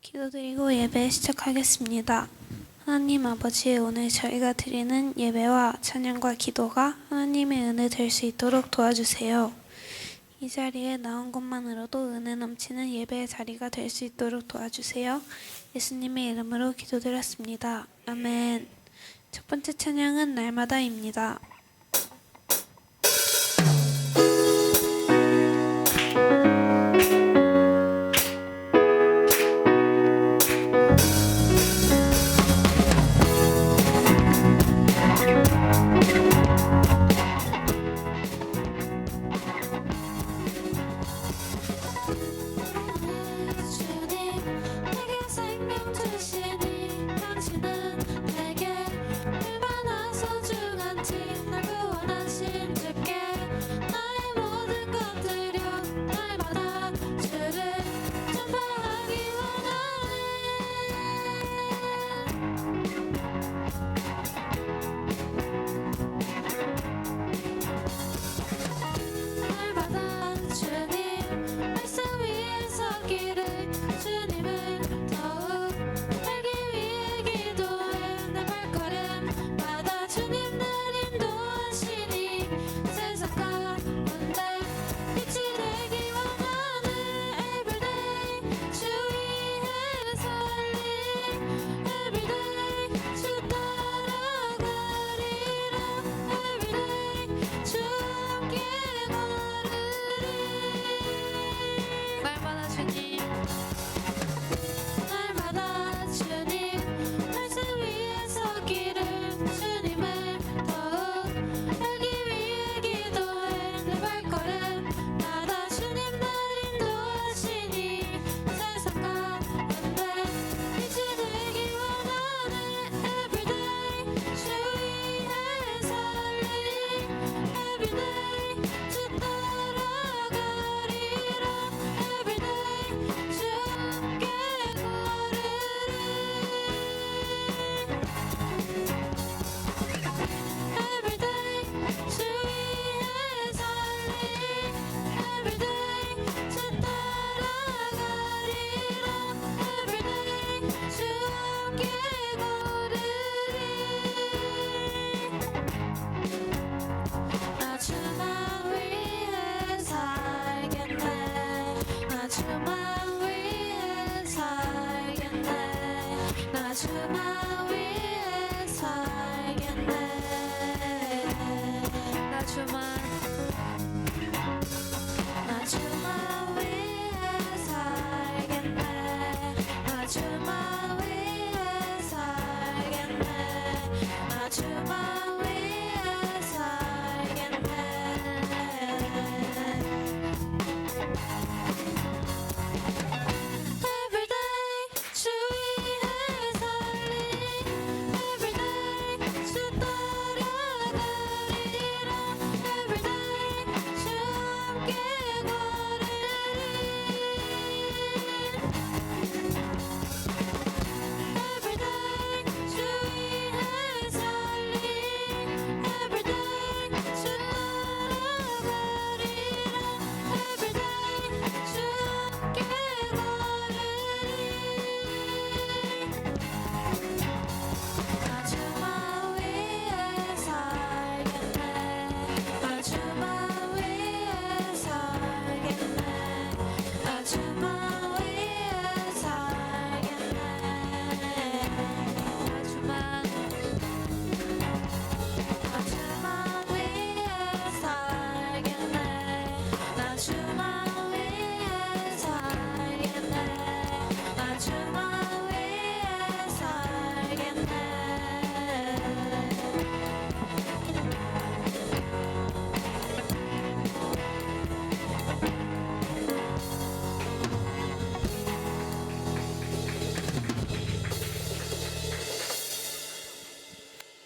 기도드리고 예배 시작하겠습니다. 하나님 아버지, 오늘 저희가 드리는 예배와 찬양과 기도가 하나님의 은혜 될 수 있도록 도와주세요. 이 자리에 나온 것만으로도 은혜 넘치는 예배의 자리가 될 수 있도록 도와주세요. 예수님의 이름으로 기도드렸습니다. 아멘. 첫 번째 찬양은 날마다입니다.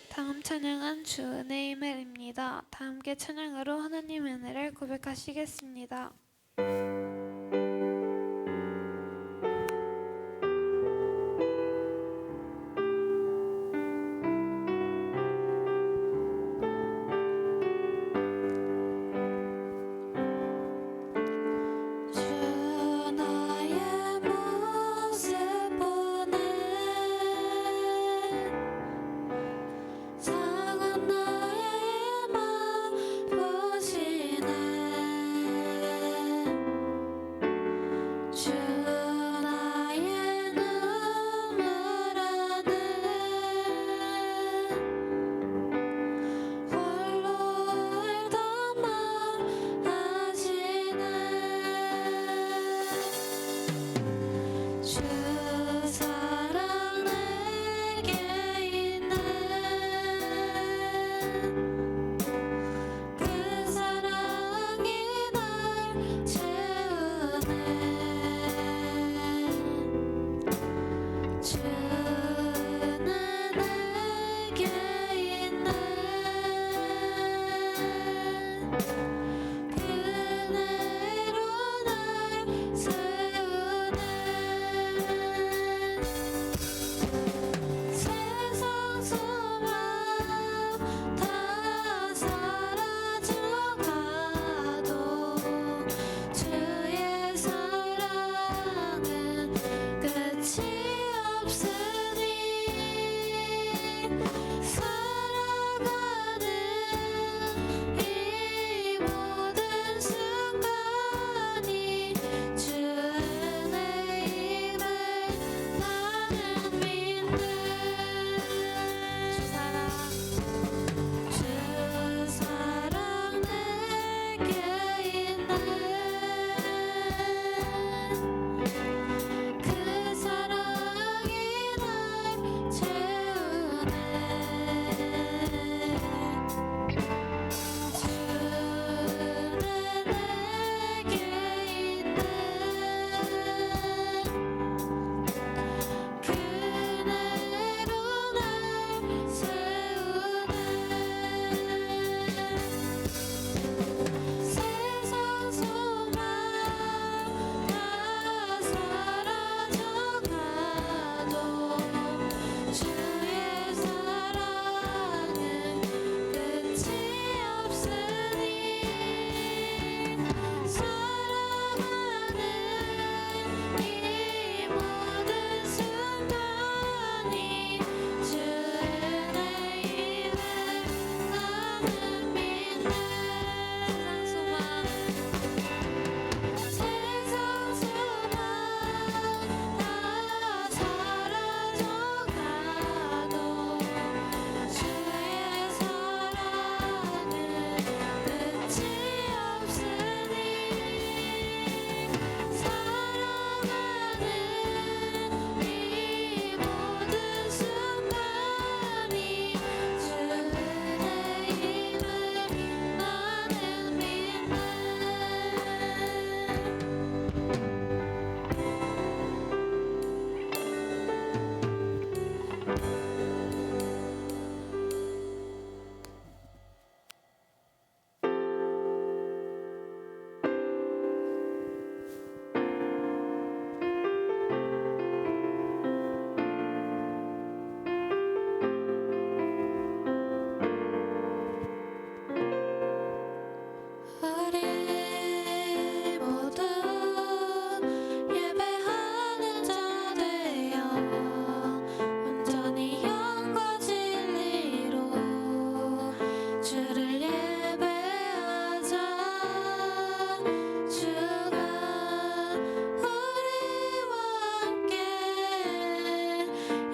다음 찬양은 주 은혜의 멜입니다. 다 함께 찬양으로 하나님의 은혜를 고백하시겠습니다. 주 나의 모습 그네로 날 세우네 세상 소망 다 사라져가도 주의 사랑은 끝이 없으니 살아가는 이 모든 순간이 주 은혜임을 나는 믿네 주 사랑 내게 있네 그 사랑이 날 채우네 주는 내게 있네 그네로 날 세우네 세상 소망 다 사라져가도 주의 사랑은 끝이 없으니 살아가는 이 모든 순간이 주 은혜임을 나는 믿네 세상 소망 다 사라져가도 주의 사랑은 끝이 없으니 살아가는 이 모든 순간이 주 은혜임을 나는 믿네 우리 모두 예배하는 자 되어 온전히 영과 진리로 주를 예배하자 주가 우리와 함께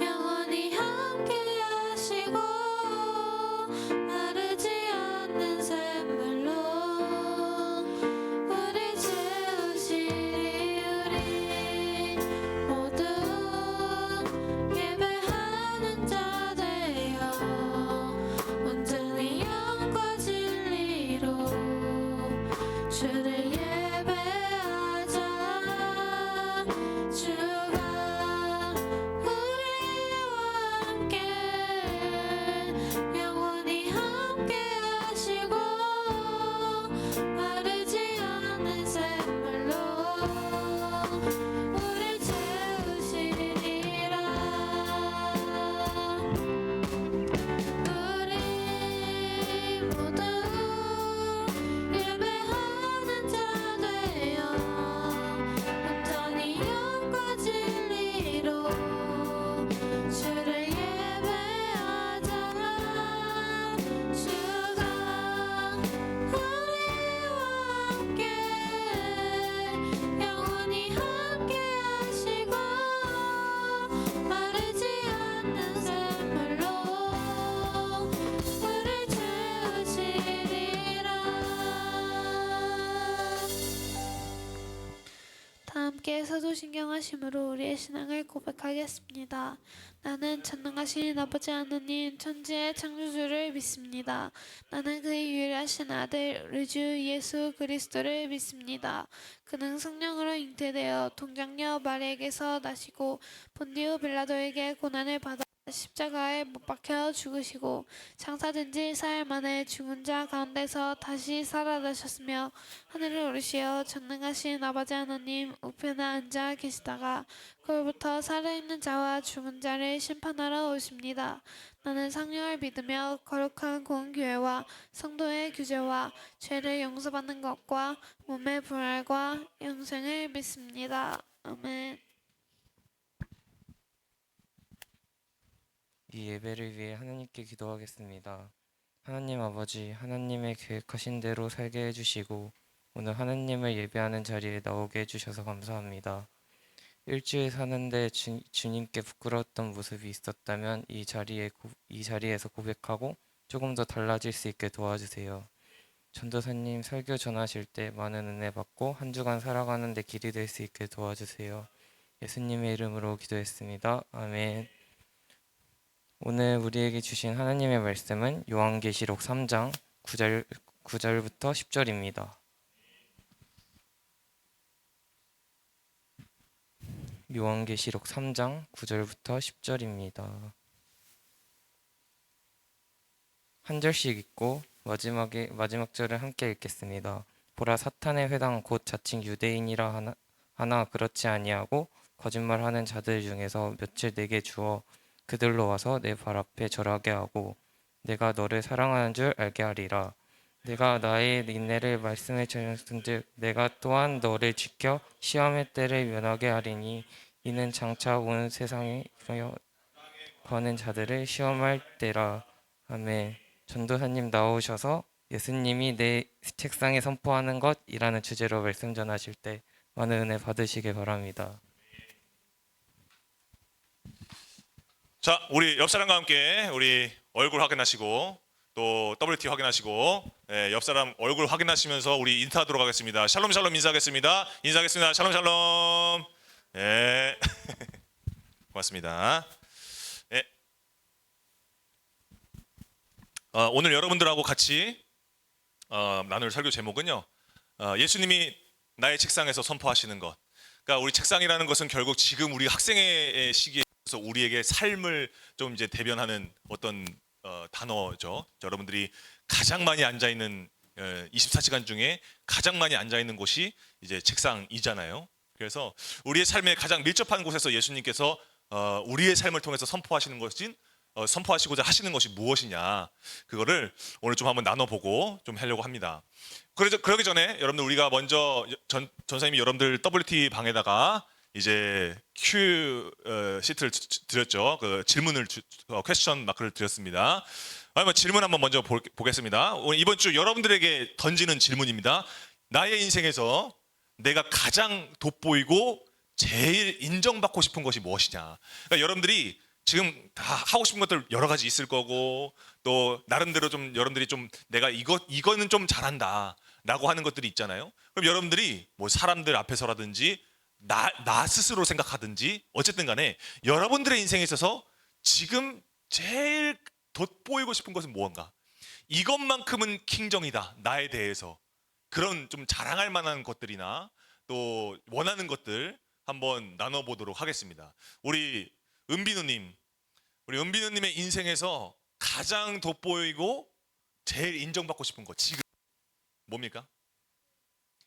영원히 함께 하시고 마르지 않는 샘물로 우리 채우시리 우리 모두 예배하는 자 되어 온전히 영과 진리로 주를 예배하자 주가 우리와 함께 영원히 함께 하시고 마르지 않는 샘물로 우리 채우시리라 우리 모두 예배하는 자 되어 온전히 영과 진리로 주를 예배하자 주가 우리와 함께 영원히 함께 하시고 마르지 않는 샘물로 우리 채우시리라 다 함께 사도신경하심으로 우리의 신앙을 고백하겠습니다. 나는 전능하신 아버지 하느님 천지의 창조주를 믿습니다. 나는 그의 유일하신 아들 우리 주 예수 그리스도를 믿습니다. 그는 성령으로 잉태되어 동정녀 마리에게서 나시고 본디오 빌라도에게 고난을 받아 십자가에 못 박혀 죽으시고 장사된 지 사흘 만에 죽은 자 가운데서 다시 살아나셨으며 하늘을 오르시어 전능하신 아버지 하나님 우편에 앉아 계시다가 그로부터 살아있는 자와 죽은 자를 심판하러 오십니다. 나는 성령을 믿으며 거룩한 공교회와 성도의 규제와 죄를 용서받는 것과 몸의 부활과 영생을 믿습니다. 아멘. 이 예배를 위해 하나님께 기도하겠습니다. 하나님 아버지, 하나님의 계획하신 대로 살게 해주시고 오늘 하나님을 예배하는 자리에 나오게 해주셔서 감사합니다. 일주일 사는데 주님께 부끄러웠던 모습이 있었다면 이 자리에서 고백하고 조금 더 달라질 수 있게 도와주세요. 전도사님 설교 전하실 때 많은 은혜 받고 한 주간 살아가는 데 길이 될 수 있게 도와주세요. 예수님의 이름으로 기도했습니다. 아멘. 오늘 우리에게 주신 하나님의 말씀은 요한계시록 3장 9절부터 10절입니다. 요한계시록 3장 9절부터 10절입니다. 한 절씩 읽고 마지막 절을 함께 읽겠습니다. 보라, 사탄의 회당 곧 자칭 유대인이라 하나 그렇지 아니하고 거짓말하는 자들 중에서 몇을 내게 주어 그들로 와서 내 발 앞에 절하게 하고 내가 너를 사랑하는 줄 알게 하리라. 내가 나의 인내를 말씀에 전했은즉 내가 또한 너를 지켜 시험의 때를 면하게 하리니 이는 장차 온 세상에 거는 자들을 시험할 때라. 아멘. 전도사님 나오셔서 예수님이 내 책상에 선포하는 것이라는 주제로 말씀 전하실 때 많은 은혜 받으시길 바랍니다. 자, 우리 옆 사람과 함께 우리 얼굴 확인하시고 또 WT 확인하시고 옆 사람 얼굴 확인하시면서 우리 인사하도록 하겠습니다. 샬롬 샬롬 인사하겠습니다. 인사하겠습니다. 샬롬 샬롬. 예. 고맙습니다. 예. 오늘 여러분들하고 같이 나눌 설교 제목은요. 예수님이 나의 책상에서 선포하시는 것. 그러니까 우리 책상이라는 것은 결국 지금 우리 학생의 시기에 우리에게 삶을 좀 이제 대변하는 어떤 단어죠. 여러분들이 가장 많이 앉아 있는 24시간 중에 가장 많이 앉아 있는 곳이 이제 책상이잖아요. 그래서 우리의 삶에 가장 밀접한 곳에서 예수님께서 우리의 삶을 통해서 선포하시고자 하시는 것이 무엇이냐, 그거를 오늘 좀 한번 나눠보고 좀 하려고 합니다. 그러기 전에 여러분들 우리가 먼저 전사님이 여러분들 WT 방에다가 이제 Q 시트를 드렸죠. 그 질문을 퀘스천 마크를 드렸습니다. 한번 질문 한번 먼저 보겠습니다. 오늘 이번 주 여러분들에게 던지는 질문입니다. 나의 인생에서 내가 가장 돋보이고 제일 인정받고 싶은 것이 무엇이냐. 그러니까 여러분들이 지금 다 하고 싶은 것들 여러 가지 있을 거고 또 나름대로 좀 여러분들이 좀 내가 이거는 좀 잘한다라고 하는 것들이 있잖아요. 그럼 여러분들이 뭐 사람들 앞에서라든지 나 스스로 생각하든지 어쨌든 간에 여러분들의 인생에 있어서 지금 제일 돋보이고 싶은 것은 무언가, 이것만큼은 킹정이다 나에 대해서, 그런 좀 자랑할 만한 것들이나 또 원하는 것들 한번 나눠보도록 하겠습니다. 우리 은비누님의 인생에서 가장 돋보이고 제일 인정받고 싶은 것 지금 뭡니까?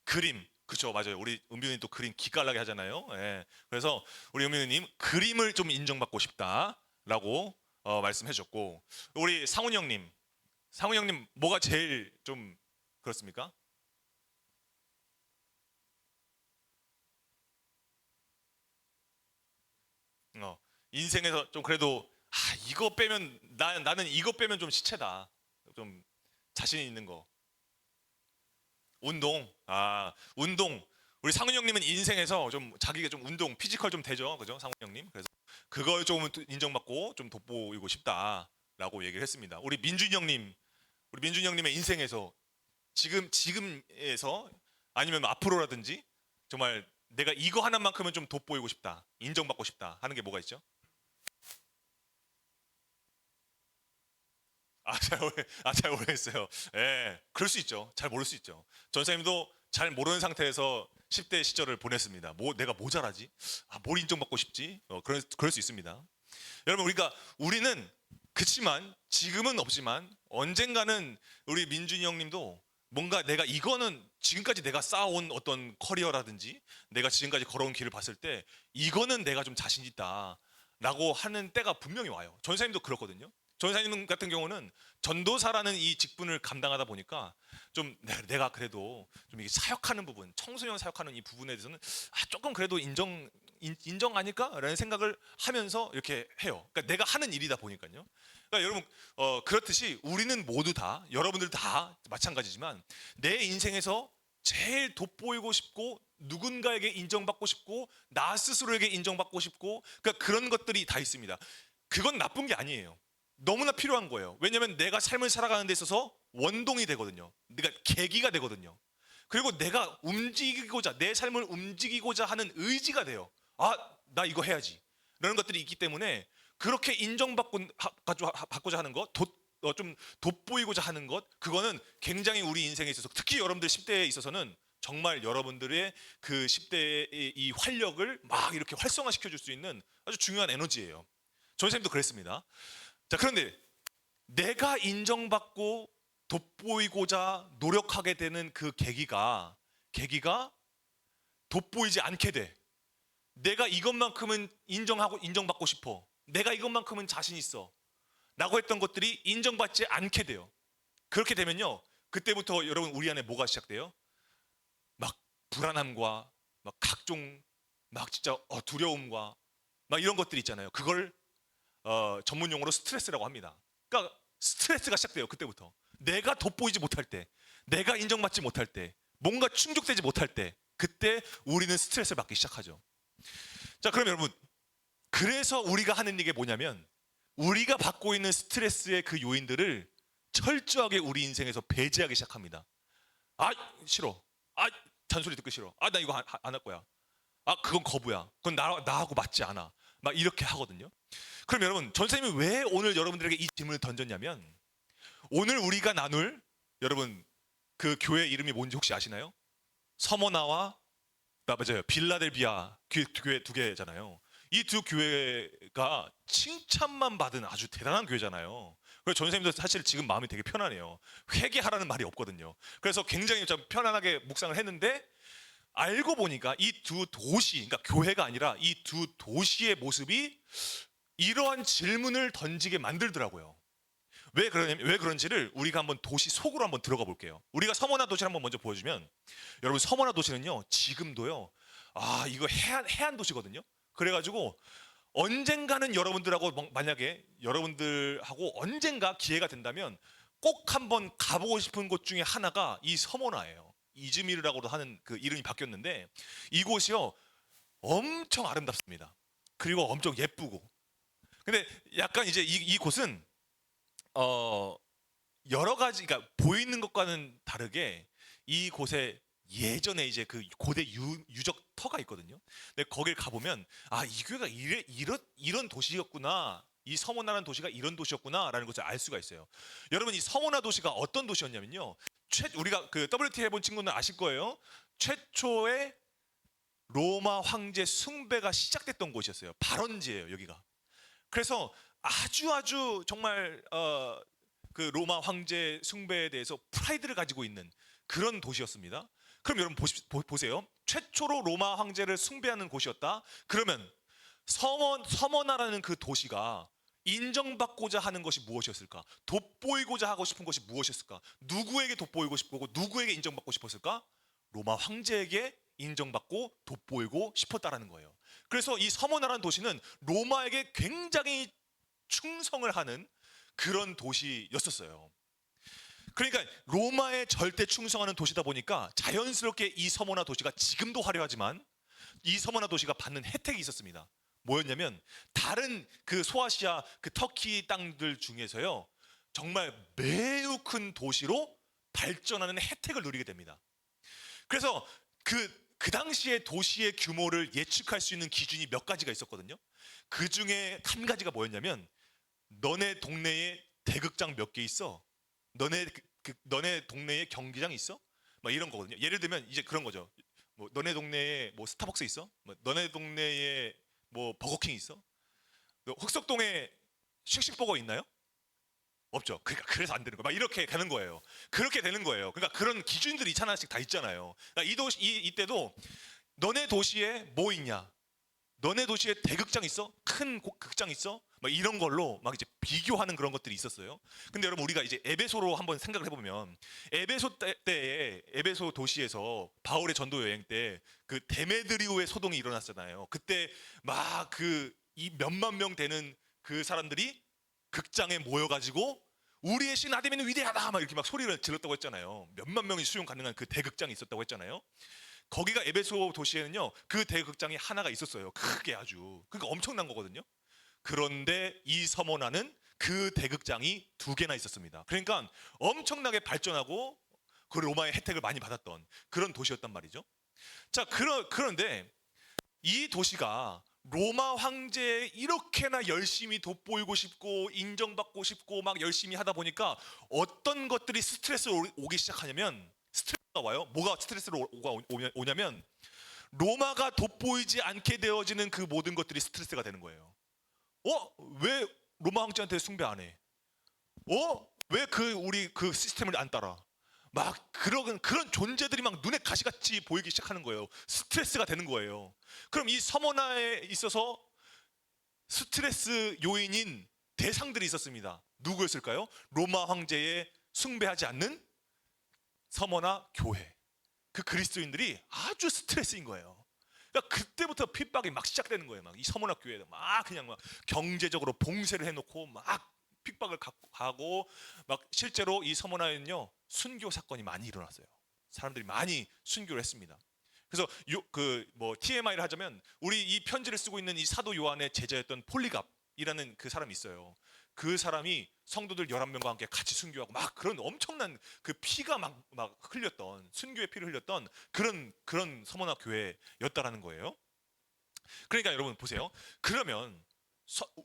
그림. 그렇죠, 맞아요. 우리 은비누님 또 그림 기깔나게 하잖아요. 예. 그래서 우리 은비누님 그림을 좀 인정받고 싶다라고 말씀해 줬고, 우리 상훈 형님 뭐가 제일 좀 그렇습니까? 인생에서 좀 그래도 이거 빼면 나는 이거 빼면 좀 시체다, 좀 자신 있는 거. 운동. 운동. 우리 상훈 형님은 인생에서 좀 자기가 좀 운동, 피지컬 좀 되죠, 그죠, 상훈 형님. 그래서 그걸 좀 인정받고 좀 돋보이고 싶다라고 얘기를 했습니다. 우리 민준 형님의 인생에서 지금에서 아니면 앞으로라든지 정말 내가 이거 하나만큼은 좀 돋보이고 싶다, 인정받고 싶다 하는 게 뭐가 있죠? 잘 모르겠어요. 예, 그럴 수 있죠. 잘 모를 수 있죠. 전사님도 잘 모르는 상태에서 10대 시절을 보냈습니다. 내가 뭐 잘하지? 뭘 인정받고 싶지? 그럴 수 있습니다. 여러분 우리는 그치만 지금은 없지만 언젠가는 우리 민준이 형님도 뭔가 내가 이거는 지금까지 내가 쌓아온 어떤 커리어라든지 내가 지금까지 걸어온 길을 봤을 때 이거는 내가 좀 자신 있다라고 하는 때가 분명히 와요. 전사님도 그렇거든요. 전사님 같은 경우는 전도사라는 이 직분을 감당하다 보니까 좀 내가 그래도 좀 이게 사역하는 부분, 청소년 사역하는 이 부분에 대해서는 조금 그래도 인정 아닐까라는 생각을 하면서 이렇게 해요. 그러니까 내가 하는 일이다 보니까요. 그러니까 여러분 그렇듯이 우리는 모두 다 여러분들 다 마찬가지지만 내 인생에서 제일 돋보이고 싶고 누군가에게 인정받고 싶고 나 스스로에게 인정받고 싶고 그러니까 그런 것들이 다 있습니다. 그건 나쁜 게 아니에요. 너무나 필요한 거예요. 왜냐하면 내가 삶을 살아가는 데 있어서 원동이 되거든요. 그러니까 계기가 되거든요. 그리고 내가 내 삶을 움직이고자 하는 의지가 돼요. 나 이거 해야지. 이런 것들이 있기 때문에 그렇게 받고자 하는 것, 좀 돋보이고자 하는 것, 그거는 굉장히 우리 인생에 있어서 특히 여러분들 10대에 있어서는 정말 여러분들의 그 10대의 이 활력을 막 이렇게 활성화시켜 줄 수 있는 아주 중요한 에너지예요. 전쌤도 그랬습니다. 자, 그런데 내가 인정받고 돋보이고자 노력하게 되는 그 계기가 돋보이지 않게 돼. 내가 이것만큼은 인정받고 싶어. 내가 이것만큼은 자신 있어. 라고 했던 것들이 인정받지 않게 돼요. 그렇게 되면요. 그때부터 여러분 우리 안에 뭐가 시작돼요? 막 불안함과 막 각종 막 진짜 두려움과 막 이런 것들이 있잖아요. 그걸 전문 용어로 스트레스라고 합니다. 그러니까 스트레스가 시작돼요. 그때부터. 내가 돋보이지 못할 때, 내가 인정받지 못할 때, 뭔가 충족되지 못할 때, 그때 우리는 스트레스를 받기 시작하죠. 자, 그럼 여러분, 그래서 우리가 하는 이게 뭐냐면 우리가 받고 있는 스트레스의 그 요인들을 철저하게 우리 인생에서 배제하기 시작합니다. 싫어. 잔소리 듣기 싫어. 나 이거 안 할 거야. 그건 거부야. 그건 나하고 맞지 않아. 막 이렇게 하거든요. 그럼 여러분, 전선생님이 왜 오늘 여러분들에게 이 질문을 던졌냐면 오늘 우리가 나눌 여러분 그 교회 이름이 뭔지 혹시 아시나요? 서머나와 맞아요. 빌라델비아 교회 두 개잖아요. 이 두 교회가 칭찬만 받은 아주 대단한 교회잖아요. 그래서 전선생님도 사실 지금 마음이 되게 편하네요. 회개하라는 말이 없거든요. 그래서 굉장히 좀 편안하게 묵상을 했는데 알고 보니까 이 두 도시, 그러니까 교회가 아니라 이 두 도시의 모습이 이러한 질문을 던지게 만들더라고요. 왜 그런지를 우리가 한번 도시 속으로 한번 들어가 볼게요. 우리가 서머나 도시를 한번 먼저 보여주면 여러분 서머나 도시는요 지금도요 이거 해안 도시거든요. 그래가지고 언젠가는 만약에 여러분들하고 언젠가 기회가 된다면 꼭 한번 가보고 싶은 곳 중에 하나가 이 서머나예요. 이즈미르라고도 하는 그 이름이 바뀌었는데 이곳이요 엄청 아름답습니다. 그리고 엄청 예쁘고. 근데 약간 이제 이 곳은 여러 가지 그러니까 보이는 것과는 다르게 이 곳에 예전에 이제 그 고대 유적 터가 있거든요. 근데 거길 가보면 이 교회가 이런 도시였구나. 이 서머나라는 도시가 이런 도시였구나라는 것을 알 수가 있어요. 여러분 이 서머나 도시가 어떤 도시였냐면요. 우리가 그 WT 해본 친구는 아실 거예요. 최초의 로마 황제 숭배가 시작됐던 곳이었어요. 발원지예요, 여기가. 그래서 아주 정말 그 로마 황제 숭배에 대해서 프라이드를 가지고 있는 그런 도시였습니다. 그럼 여러분 보세요. 최초로 로마 황제를 숭배하는 곳이었다. 그러면 서머나라는 그 도시가 인정받고자 하는 것이 무엇이었을까? 돋보이고자 하고 싶은 것이 무엇이었을까? 누구에게 돋보이고 싶고 누구에게 인정받고 싶었을까? 로마 황제에게 인정받고 돋보이고 싶었다라는 거예요. 그래서 이 서머나라는 도시는 로마에게 굉장히 충성을 하는 그런 도시였었어요. 그러니까 로마에 절대 충성하는 도시다 보니까 자연스럽게 이 서머나 도시가 지금도 화려하지만 이 서머나 도시가 받는 혜택이 있었습니다. 뭐였냐면 다른 그 소아시아 그 터키 땅들 중에서요 정말 매우 큰 도시로 발전하는 혜택을 누리게 됩니다. 그래서 그 당시에 도시의 규모를 예측할 수 있는 기준이 몇 가지가 있었거든요. 그 중에 한 가지가 뭐였냐면 너네 동네에 대극장 몇 개 있어? 너네 동네에 경기장 있어? 막 이런 거거든요. 예를 들면 이제 그런 거죠. 뭐 너네 동네에 뭐 스타벅스 있어? 뭐 너네 동네에 뭐 버거킹 있어? 흑석동에 씩씩버거 있나요? 없죠. 그러니까 그래서 안 되는 거예요. 막 이렇게 가는 거예요. 그렇게 되는 거예요. 그러니까 그런 기준들이 하나씩 다 있잖아요. 그러니까 이때도 너네 도시에 뭐 있냐? 너네 도시에 대극장 있어? 큰 극장 있어? 막 이런 걸로 막 이제 비교하는 그런 것들이 있었어요. 근데 여러분 우리가 이제 에베소로 한번 생각을 해보면 에베소 때에 에베소 도시에서 바울의 전도 여행 때 그 데메드리오의 소동이 일어났잖아요. 그때 막 이 몇만 명 되는 그 사람들이 극장에 모여가지고 우리의 신 아데미는 위대하다 막 이렇게 막 소리를 질렀다고 했잖아요. 몇만 명이 수용 가능한 그 대극장이 있었다고 했잖아요. 거기가 에베소 도시에는요 그 대극장이 하나가 있었어요. 크게 아주. 그러니까 엄청난 거거든요. 그런데 이 서머나는 그 대극장이 2개나 있었습니다. 그러니까 엄청나게 발전하고 그 로마의 혜택을 많이 받았던 그런 도시였단 말이죠. 자, 그런데 이 도시가 로마 황제에 이렇게나 열심히 돋보이고 싶고 인정받고 싶고 막 열심히 하다 보니까 어떤 것들이 스트레스로 오기 시작하냐면 스트레스가 와요. 뭐가 스트레스로 오냐면 로마가 돋보이지 않게 되어지는 그 모든 것들이 스트레스가 되는 거예요. 왜 로마 황제한테 숭배 안 해? 왜 우리 그 시스템을 안 따라? 막 그런 존재들이 막 눈에 가시같이 보이기 시작하는 거예요. 스트레스가 되는 거예요. 그럼 이 서머나에 있어서 스트레스 요인인 대상들이 있었습니다. 누구였을까요? 로마 황제에 숭배하지 않는 서머나 교회. 그 그리스도인들이 아주 스트레스인 거예요. 그러니까 그때부터 핍박이 막 시작되는 거예요. 막 이 서머나 교회에 막 그냥 막 경제적으로 봉쇄를 해놓고 막 핍박을 가고 막 실제로 이 서머나에는요 순교 사건이 많이 일어났어요. 사람들이 많이 순교를 했습니다. 그래서 TMI를 하자면 우리 이 편지를 쓰고 있는 이 사도 요한의 제자였던 폴리갑이라는 그 사람이 있어요. 그 사람이 성도들 11명과 함께 같이 순교하고 막 그런 엄청난 그 피가 막 흘렸던 순교의 피를 흘렸던 그런 서머나 교회였다라는 거예요. 그러니까 여러분 보세요. 그러면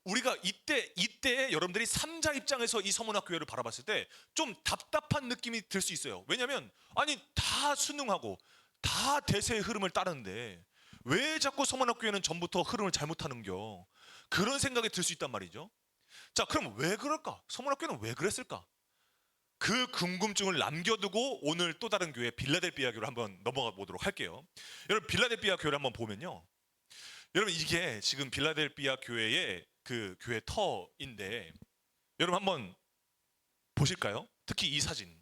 우리가 이때 여러분들이 3자 입장에서 이 서머나 교회를 바라봤을 때 좀 답답한 느낌이 들 수 있어요. 왜냐하면 아니 다 순응하고 다 대세의 흐름을 따르는데 왜 자꾸 서머나 교회는 전부터 흐름을 잘못하는겨? 그런 생각이 들 수 있단 말이죠. 자, 그럼 왜 그럴까? 서머나 교회는 왜 그랬을까? 그 궁금증을 남겨두고 오늘 또 다른 교회 빌라델비아 교회를 한번 넘어가 보도록 할게요. 여러분 빌라델비아 교회를 한번 보면요. 여러분 이게 지금 빌라델비아 교회의 그 교회 터인데 여러분 한번 보실까요? 특히 이 사진.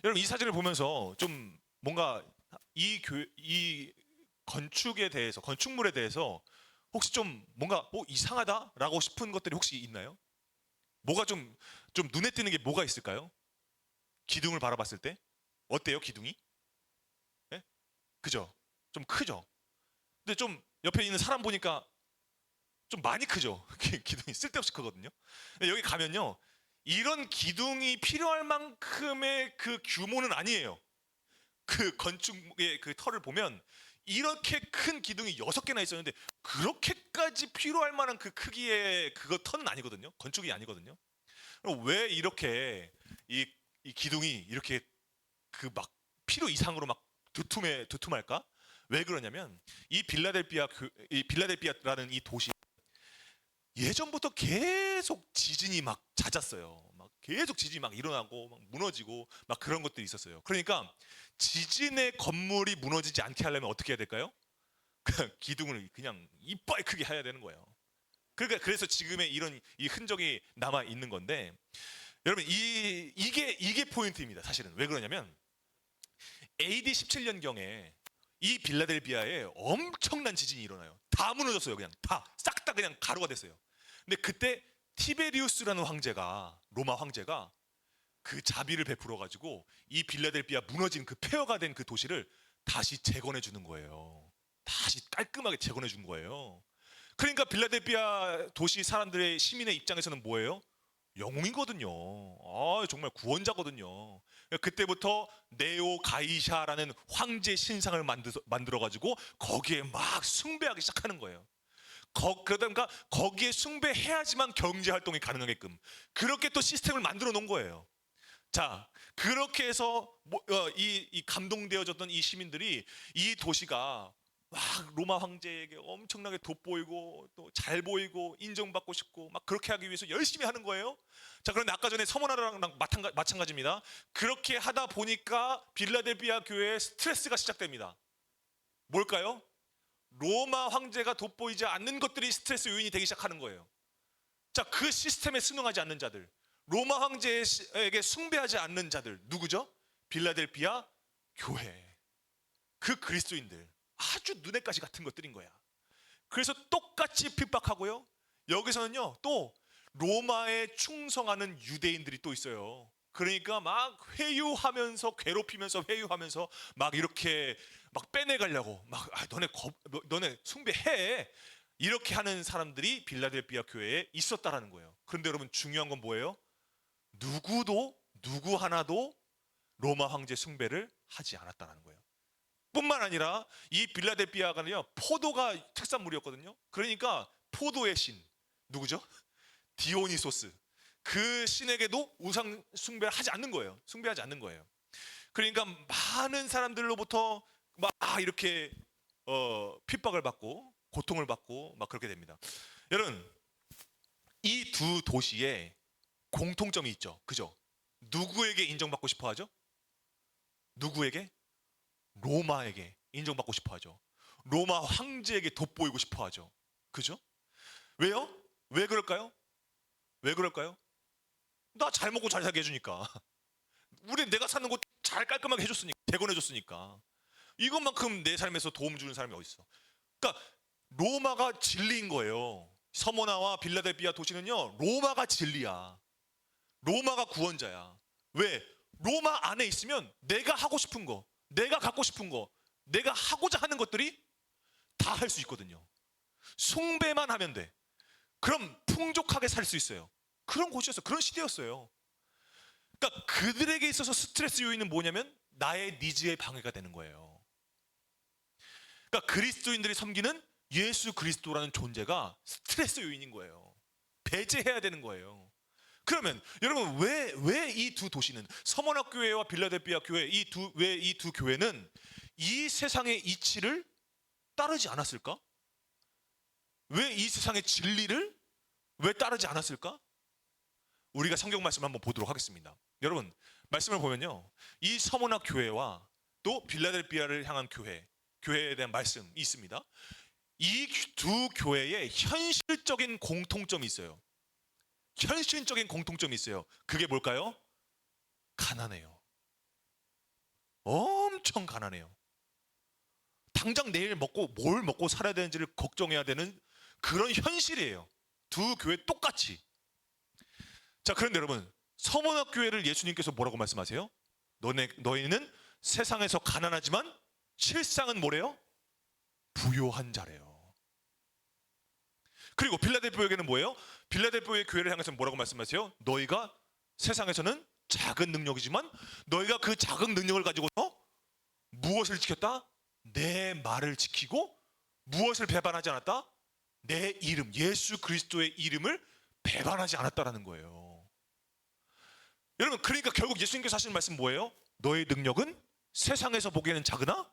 여러분 이 사진을 보면서 좀 뭔가 이 건축에 대해서 건축물에 대해서 혹시 좀 뭔가 이상하다라고 싶은 것들이 혹시 있나요? 뭐가 좀 눈에 띄는 게 뭐가 있을까요? 기둥을 바라봤을 때 어때요? 기둥이? 네? 그죠? 좀 크죠? 근데 좀 옆에 있는 사람 보니까 좀 많이 크죠? 기둥이 쓸데없이 크거든요. 근데 여기 가면요 이런 기둥이 필요할 만큼의 그 규모는 아니에요. 그 건축의 그 터를 보면 이렇게 큰 기둥이 6개나 있었는데 그렇게까지 필요할 만한 그 크기의 그거 터는 아니거든요. 건축이 아니거든요. 그럼 왜 이렇게 이 기둥이 이렇게 그 막 필요 이상으로 막 두툼할까? 왜 그러냐면 이 빌라델비아라는 이 도시 예전부터 계속 지진이 막 잦았어요. 막 계속 지진이 막 일어나고 막 무너지고 막 그런 것들이 있었어요. 그러니까 지진의 건물이 무너지지 않게 하려면 어떻게 해야 될까요? 그냥 기둥을 그냥 이빨 크게 해야 되는 거예요. 그러니까 그래서 지금의 이 흔적이 남아 있는 건데 여러분 이게 포인트입니다. 사실은 왜 그러냐면 AD 17년경에 이 빌라델비아에 엄청난 지진이 일어나요. 다 무너졌어요. 그냥 싹 다 그냥 가루가 됐어요. 근데 그때 티베리우스라는 로마 황제가 그 자비를 베풀어 가지고 이 빌라델비아 무너진 그 폐허가 된 그 도시를 다시 재건해 주는 거예요. 다시 깔끔하게 재건해 준 거예요. 그러니까 빌라델비아 도시 사람들의 시민의 입장에서는 뭐예요? 영웅이거든요. 정말 구원자거든요. 그때부터 네오 가이샤라는 황제 신상을 만들어 가지고 거기에 막 숭배하기 시작하는 거예요. 그러다가 거기에 숭배해야지만 경제 활동이 가능하게끔 그렇게 또 시스템을 만들어 놓은 거예요. 자, 그렇게 해서 이 감동되어졌던 이 시민들이 이 도시가 막 로마 황제에게 엄청나게 돋보이고 또 잘 보이고 인정받고 싶고 막 그렇게 하기 위해서 열심히 하는 거예요. 자, 그런데 아까 전에 서머나랑 마찬가지입니다. 그렇게 하다 보니까 빌라델비아 교회에 스트레스가 시작됩니다. 뭘까요? 로마 황제가 돋보이지 않는 것들이 스트레스 요인이 되기 시작하는 거예요. 자, 그 시스템에 순응하지 않는 자들, 로마 황제에게 숭배하지 않는 자들, 누구죠? 빌라델비아 교회, 그 그리스도인들, 아주 눈엣가시 같은 것들인 거야. 그래서 똑같이 핍박하고요. 여기서는요, 또 로마에 충성하는 유대인들이 또 있어요. 그러니까 막 회유하면서, 괴롭히면서 회유하면서 막 이렇게 막 빼내가려고 막 너네 숭배해, 이렇게 하는 사람들이 빌라델비아 교회에 있었다라는 거예요. 그런데 여러분, 중요한 건 뭐예요? 누구 하나도 로마 황제 숭배를 하지 않았다는 거예요. 뿐만 아니라 이 빌라델비아가는요, 포도가 특산물이었거든요. 그러니까 포도의 신, 누구죠? 디오니소스, 그 신에게도 우상 숭배를 하지 않는 거예요. 숭배하지 않는 거예요. 그러니까 많은 사람들로부터 막 이렇게 핍박을 받고 고통을 받고 막 그렇게 됩니다. 여러분, 이 두 도시에 공통점이 있죠. 그죠? 누구에게 인정받고 싶어 하죠? 누구에게? 로마에게 인정받고 싶어 하죠. 로마 황제에게 돋보이고 싶어 하죠. 그죠? 왜요? 왜 그럴까요? 왜 그럴까요? 나 잘 먹고 잘 살게 해주니까. 내가 사는 곳 잘 깔끔하게 해줬으니까, 대건해줬으니까. 이것만큼 내 삶에서 도움 주는 사람이 어디 있어? 그러니까 로마가 진리인 거예요. 서모나와 빌라델비아 도시는요, 로마가 진리야. 로마가 구원자야. 왜? 로마 안에 있으면 내가 하고 싶은 거, 내가 갖고 싶은 거, 내가 하고자 하는 것들이 다 할 수 있거든요. 숭배만 하면 돼. 그럼 풍족하게 살 수 있어요. 그런 곳이었어요. 그런 시대였어요. 그러니까 그들에게 있어서 스트레스 요인은 뭐냐면 나의 니즈에 방해가 되는 거예요. 그러니까 그리스도인들이 섬기는 예수 그리스도라는 존재가 스트레스 요인인 거예요. 배제해야 되는 거예요. 그러면 여러분, 왜 이 두 도시는, 서머나 교회와 빌라델비아 교회, 왜 이 두 교회는 이 세상의 이치를 따르지 않았을까? 왜 이 세상의 진리를 왜 따르지 않았을까? 우리가 성경 말씀을 한번 보도록 하겠습니다. 여러분, 말씀을 보면요, 이 서머나 교회와 또 빌라델비아를 향한 교회에 대한 말씀이 있습니다. 이 두 교회에 현실적인 공통점이 있어요. 현실적인 공통점이 있어요. 그게 뭘까요? 가난해요. 엄청 가난해요. 당장 내일 뭘 먹고 살아야 되는지를 걱정해야 되는 그런 현실이에요. 두 교회 똑같이. 자, 그런데 여러분, 서머나 교회를 예수님께서 뭐라고 말씀하세요? 너희는 세상에서 가난하지만 실상은 뭐래요? 부요한 자래요. 그리고 빌라델비아에게는 뭐예요? 빌라델비아의 교회를 향해서 뭐라고 말씀하세요? 너희가 세상에서는 작은 능력이지만 너희가 그 작은 능력을 가지고서 무엇을 지켰다? 내 말을 지키고 무엇을 배반하지 않았다? 내 이름, 예수 그리스도의 이름을 배반하지 않았다라는 거예요. 여러분, 그러니까 결국 예수님께서 하시는 말씀 뭐예요? 너의 능력은 세상에서 보기에는 작으나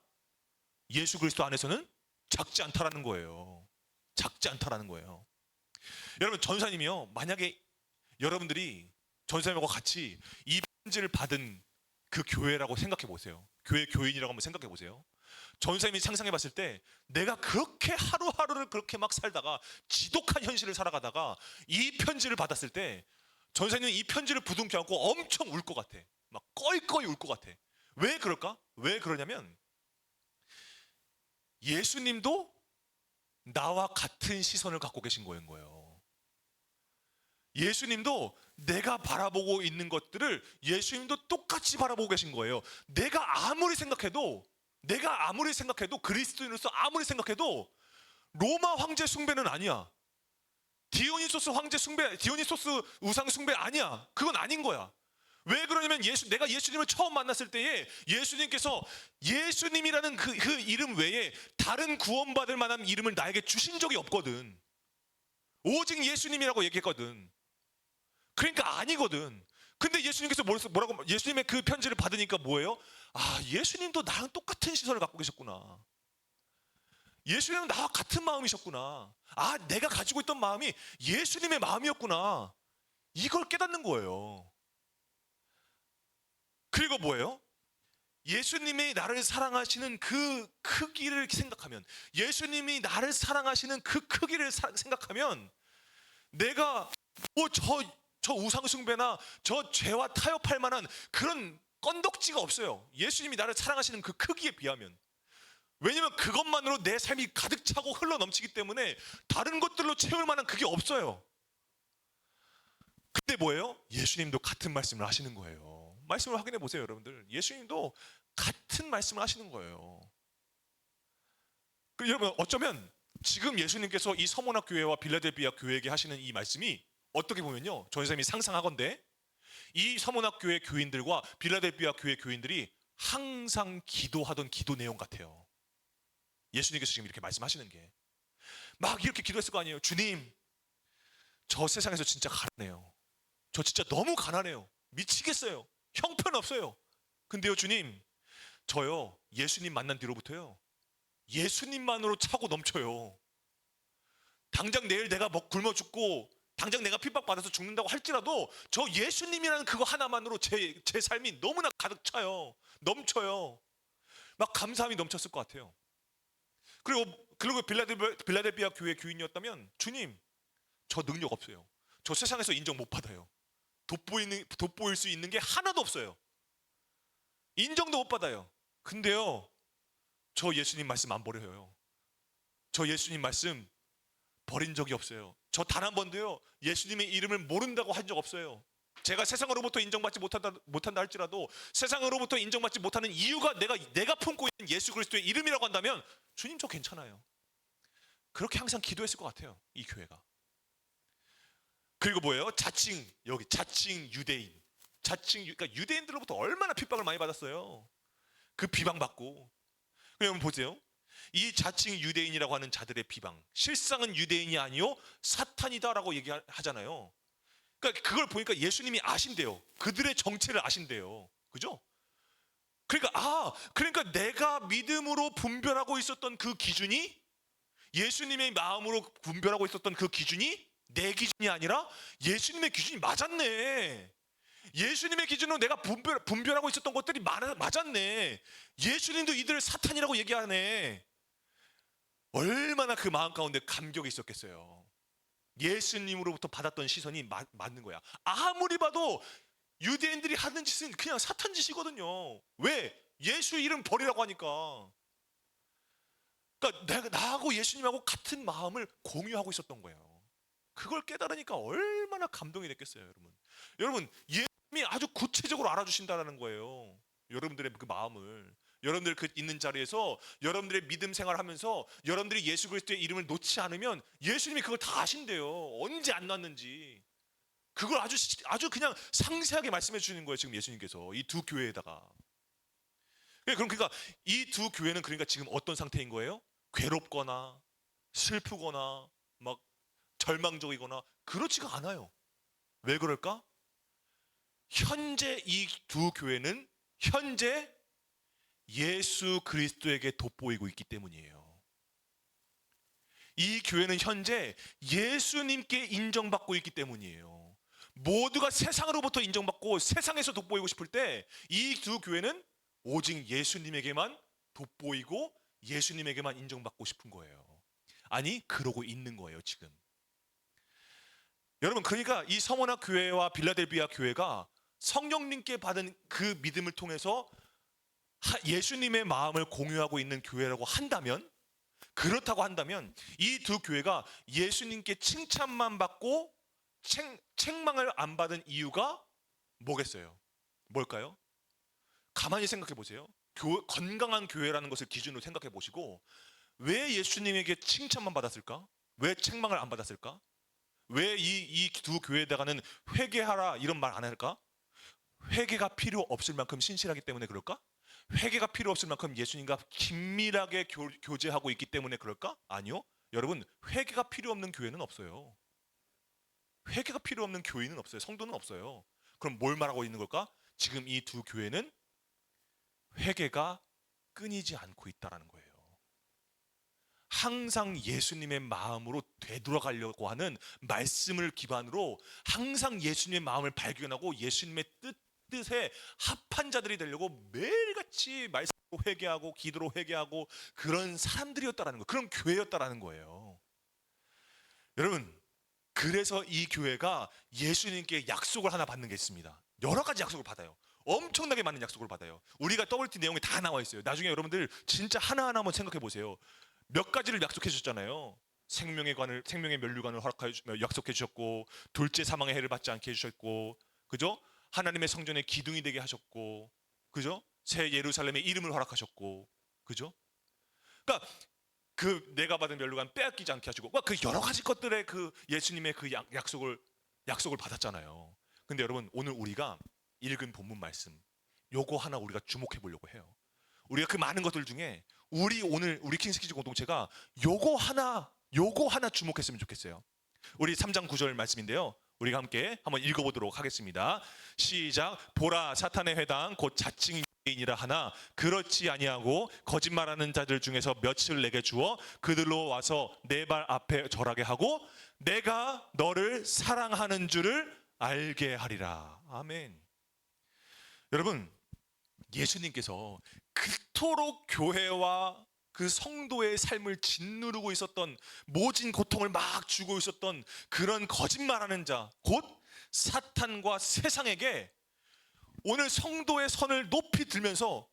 예수 그리스도 안에서는 작지 않다라는 거예요. 작지 않다라는 거예요. 여러분, 전사님이요, 만약에 여러분들이 전사님하고 같이 이 편지를 받은 그 교회라고 생각해 보세요. 교회 교인이라고 한번 생각해 보세요. 전사님이 상상해 봤을 때 내가 그렇게 하루하루를 그렇게 막 살다가 지독한 현실을 살아가다가 이 편지를 받았을 때 전사님은 이 편지를 부둥켜 안고 엄청 울 것 같아. 막 꺼이꺼이 울 것 같아. 왜 그럴까? 왜 그러냐면 예수님도 나와 같은 시선을 갖고 계신 거예요. 예수님도 내가 바라보고 있는 것들을 예수님도 똑같이 바라보고 계신 거예요. 내가 아무리 생각해도 그리스도인으로서 아무리 생각해도 로마 황제 숭배는 아니야. 디오니소스 우상 숭배 아니야. 그건 아닌 거야. 왜 그러냐면 내가 예수님을 처음 만났을 때에 예수님께서 예수님이라는 그 이름 외에 다른 구원받을 만한 이름을 나에게 주신 적이 없거든. 오직 예수님이라고 얘기했거든. 그러니까 아니거든. 근데 예수님께서 뭐라고, 예수님의 그 편지를 받으니까 뭐예요? 아, 예수님도 나랑 똑같은 시선을 갖고 계셨구나. 예수님은 나와 같은 마음이셨구나. 아, 내가 가지고 있던 마음이 예수님의 마음이었구나. 이걸 깨닫는 거예요. 그리고 뭐예요? 예수님이 나를 사랑하시는 그 크기를 생각하면, 예수님이 나를 사랑하시는 그 크기를 생각하면, 내가 저 우상숭배나 저 죄와 타협할 만한 그런 건덕지가 없어요. 예수님이 나를 사랑하시는 그 크기에 비하면. 왜냐면 그것만으로 내 삶이 가득 차고 흘러 넘치기 때문에 다른 것들로 채울 만한 그게 없어요. 근데 뭐예요? 예수님도 같은 말씀을 하시는 거예요. 말씀을 확인해 보세요, 여러분들. 예수님도 같은 말씀을 하시는 거예요. 여러분, 어쩌면 지금 예수님께서 이 서모나 교회와 빌라델비아 교회에게 하시는 이 말씀이 어떻게 보면요, 저 선생님이 상상하건대 이 서모나 교회 교인들과 빌라델비아 교회 교인들이 항상 기도하던 기도 내용 같아요. 예수님께서 지금 이렇게 말씀하시는 게 막 이렇게 기도했을 거 아니에요. 주님, 저 세상에서 진짜 가난해요. 저 진짜 너무 가난해요. 미치겠어요. 형편없어요. 근데요, 주님, 저요, 예수님 만난 뒤로부터요, 예수님만으로 차고 넘쳐요. 당장 내일 내가 굶어 죽고 당장 내가 핍박받아서 죽는다고 할지라도 저 예수님이라는 그거 하나만으로 제 삶이 너무나 가득 차요. 넘쳐요. 막 감사함이 넘쳤을 것 같아요. 그리고 빌라델비아 교회 교인이었다면, 주님, 저 능력 없어요. 저 세상에서 인정 못 받아요. 돋보일 수 있는 게 하나도 없어요. 인정도 못 받아요. 근데요, 저 예수님 말씀 안 버려요. 저 예수님 말씀 버린 적이 없어요. 저 단 한 번도요, 예수님의 이름을 모른다고 한 적 없어요. 제가 세상으로부터 인정받지 못한다 할지라도, 세상으로부터 인정받지 못하는 이유가 내가 품고 있는 예수 그리스도의 이름이라고 한다면, 주님, 저 괜찮아요. 그렇게 항상 기도했을 것 같아요, 이 교회가. 그리고 뭐예요? 자칭 유대인. 그러니까 유대인들로부터 얼마나 핍박을 많이 받았어요. 그 비방받고. 여러분 보세요. 이 자칭 유대인이라고 하는 자들의 비방, 실상은 유대인이 아니요 사탄이다라고 얘기하잖아요. 그러니까 그걸 보니까 예수님이 아신대요. 그들의 정체를 아신대요. 그죠? 그러니까 내가 믿음으로 분별하고 있었던 그 기준이, 예수님의 마음으로 분별하고 있었던 그 기준이 내 기준이 아니라 예수님의 기준이 맞았네. 예수님의 기준으로 내가 분별하고 있었던 것들이 맞았네. 예수님도 이들을 사탄이라고 얘기하네. 얼마나 그 마음 가운데 감격이 있었겠어요. 예수님으로부터 받았던 시선이 맞는 거야. 아무리 봐도 유대인들이 하는 짓은 그냥 사탄 짓이거든요. 왜? 예수 이름 버리라고 하니까. 그러니까 나하고 예수님하고 같은 마음을 공유하고 있었던 거예요. 그걸 깨달으니까 얼마나 감동이 됐겠어요, 여러분. 여러분, 예수님이 아주 구체적으로 알아주신다는 거예요. 여러분들의 그 마음을. 여러분들 그 있는 자리에서 여러분들의 믿음 생활하면서 여러분들이 예수 그리스도의 이름을 놓지 않으면 예수님이 그걸 다 아신대요. 언제 안 났는지. 그걸 아주 그냥 상세하게 말씀해 주시는 거예요, 지금 예수님께서 이 두 교회에다가. 그러니까 이 두 교회는 그러니까 지금 어떤 상태인 거예요? 괴롭거나 슬프거나 막 절망적이거나 그렇지가 않아요. 왜 그럴까? 현재 이 두 교회는 현재 예수 그리스도에게 돋보이고 있기 때문이에요. 이 교회는 현재 예수님께 인정받고 있기 때문이에요. 모두가 세상으로부터 인정받고 세상에서 돋보이고 싶을 때 이 두 교회는 오직 예수님에게만 돋보이고 예수님에게만 인정받고 싶은 거예요. 아니, 그러고 있는 거예요, 지금. 여러분, 그러니까 이 서머나 교회와 빌라델비아 교회가 성령님께 받은 그 믿음을 통해서 예수님의 마음을 공유하고 있는 교회라고 한다면, 그렇다고 한다면 이 두 교회가 예수님께 칭찬만 받고 책망을 안 받은 이유가 뭐겠어요? 뭘까요? 가만히 생각해 보세요. 건강한 교회라는 것을 기준으로 생각해 보시고, 왜 예수님에게 칭찬만 받았을까? 왜 책망을 안 받았을까? 왜 이 두 교회에다가는 회개하라 이런 말 안 할까? 회개가 필요 없을 만큼 신실하기 때문에 그럴까? 회개가 필요 없을 만큼 예수님과 긴밀하게 교제하고 있기 때문에 그럴까? 아니요. 여러분, 회개가 필요 없는 교회는 없어요. 회개가 필요 없는 교인은 없어요. 성도는 없어요. 그럼 뭘 말하고 있는 걸까? 지금 이 두 교회는 회개가 끊이지 않고 있다는 거예요. 항상 예수님의 마음으로 되돌아가려고 하는 말씀을 기반으로 항상 예수님의 마음을 발견하고 예수님의 뜻에 합한 자들이 되려고 매일같이 말씀으로 회개하고 기도로 회개하고 그런 사람들이었다라는 거, 그런 교회였다라는 거예요. 여러분, 그래서 이 교회가 예수님께 약속을 하나 받는 게 있습니다. 여러 가지 약속을 받아요. 엄청나게 많은 약속을 받아요. 우리가 WT 내용에 다 나와 있어요. 나중에 여러분들 진짜 하나하나 한번 생각해 보세요. 몇 가지를 약속해 주셨잖아요. 생명의 면류관을 약속해 주셨고, 둘째 사망의 해를 받지 않게 해주셨고, 그죠? 하나님의 성전의 기둥이 되게 하셨고, 그죠? 새 예루살렘의 이름을 허락하셨고, 그죠? 그러니까 그 내가 받은 면류관 빼앗기지 않게 하시고, 그 여러 가지 것들의 그 예수님의 그 약속을 받았잖아요. 근데 여러분, 오늘 우리가 읽은 본문 말씀, 요거 하나 우리가 주목해 보려고 해요. 우리가 그 많은 것들 중에 우리 킹스키즈 공동체가 요거 하나 주목했으면 좋겠어요. 우리 3장 9절 말씀인데요. 우리가 함께 한번 읽어보도록 하겠습니다. 시작. 보라, 사탄의 회당 곧 자칭 유대인이라 하나 그렇지 아니하고 거짓말하는 자들 중에서 몇을 내게 주어 그들로 와서 내 발 앞에 절하게 하고 내가 너를 사랑하는 줄을 알게 하리라. 아멘. 여러분, 예수님께서 그토록 교회와 그 성도의 삶을 짓누르고 있었던, 모진 고통을 막 주고 있었던 그런 거짓말하는 자, 곧 사탄과 세상에게 오늘 성도의 선을 높이 들면서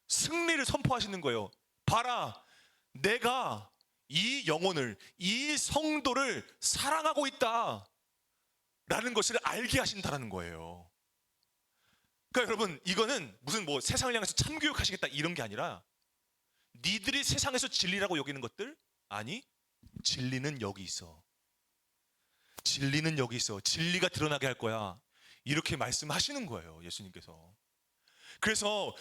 승리를 선포하시는 거예요. 봐라, 내가 이 영혼을, 이 성도를 사랑하고 있다 라는 것을 알게 하신다는 거예요. 그러니까 여러분, 이거는 무슨 뭐 세상을 향해서 참교육하시겠다 이런 게 아니라, 니들이 세상에서 진리라고 여기는 것들, 아니, 진리는 여기 있어. 진리는 여기 있어. 진리가 드러나게 할 거야. 이렇게 말씀하시는 거예요, 예수님께서. 그래서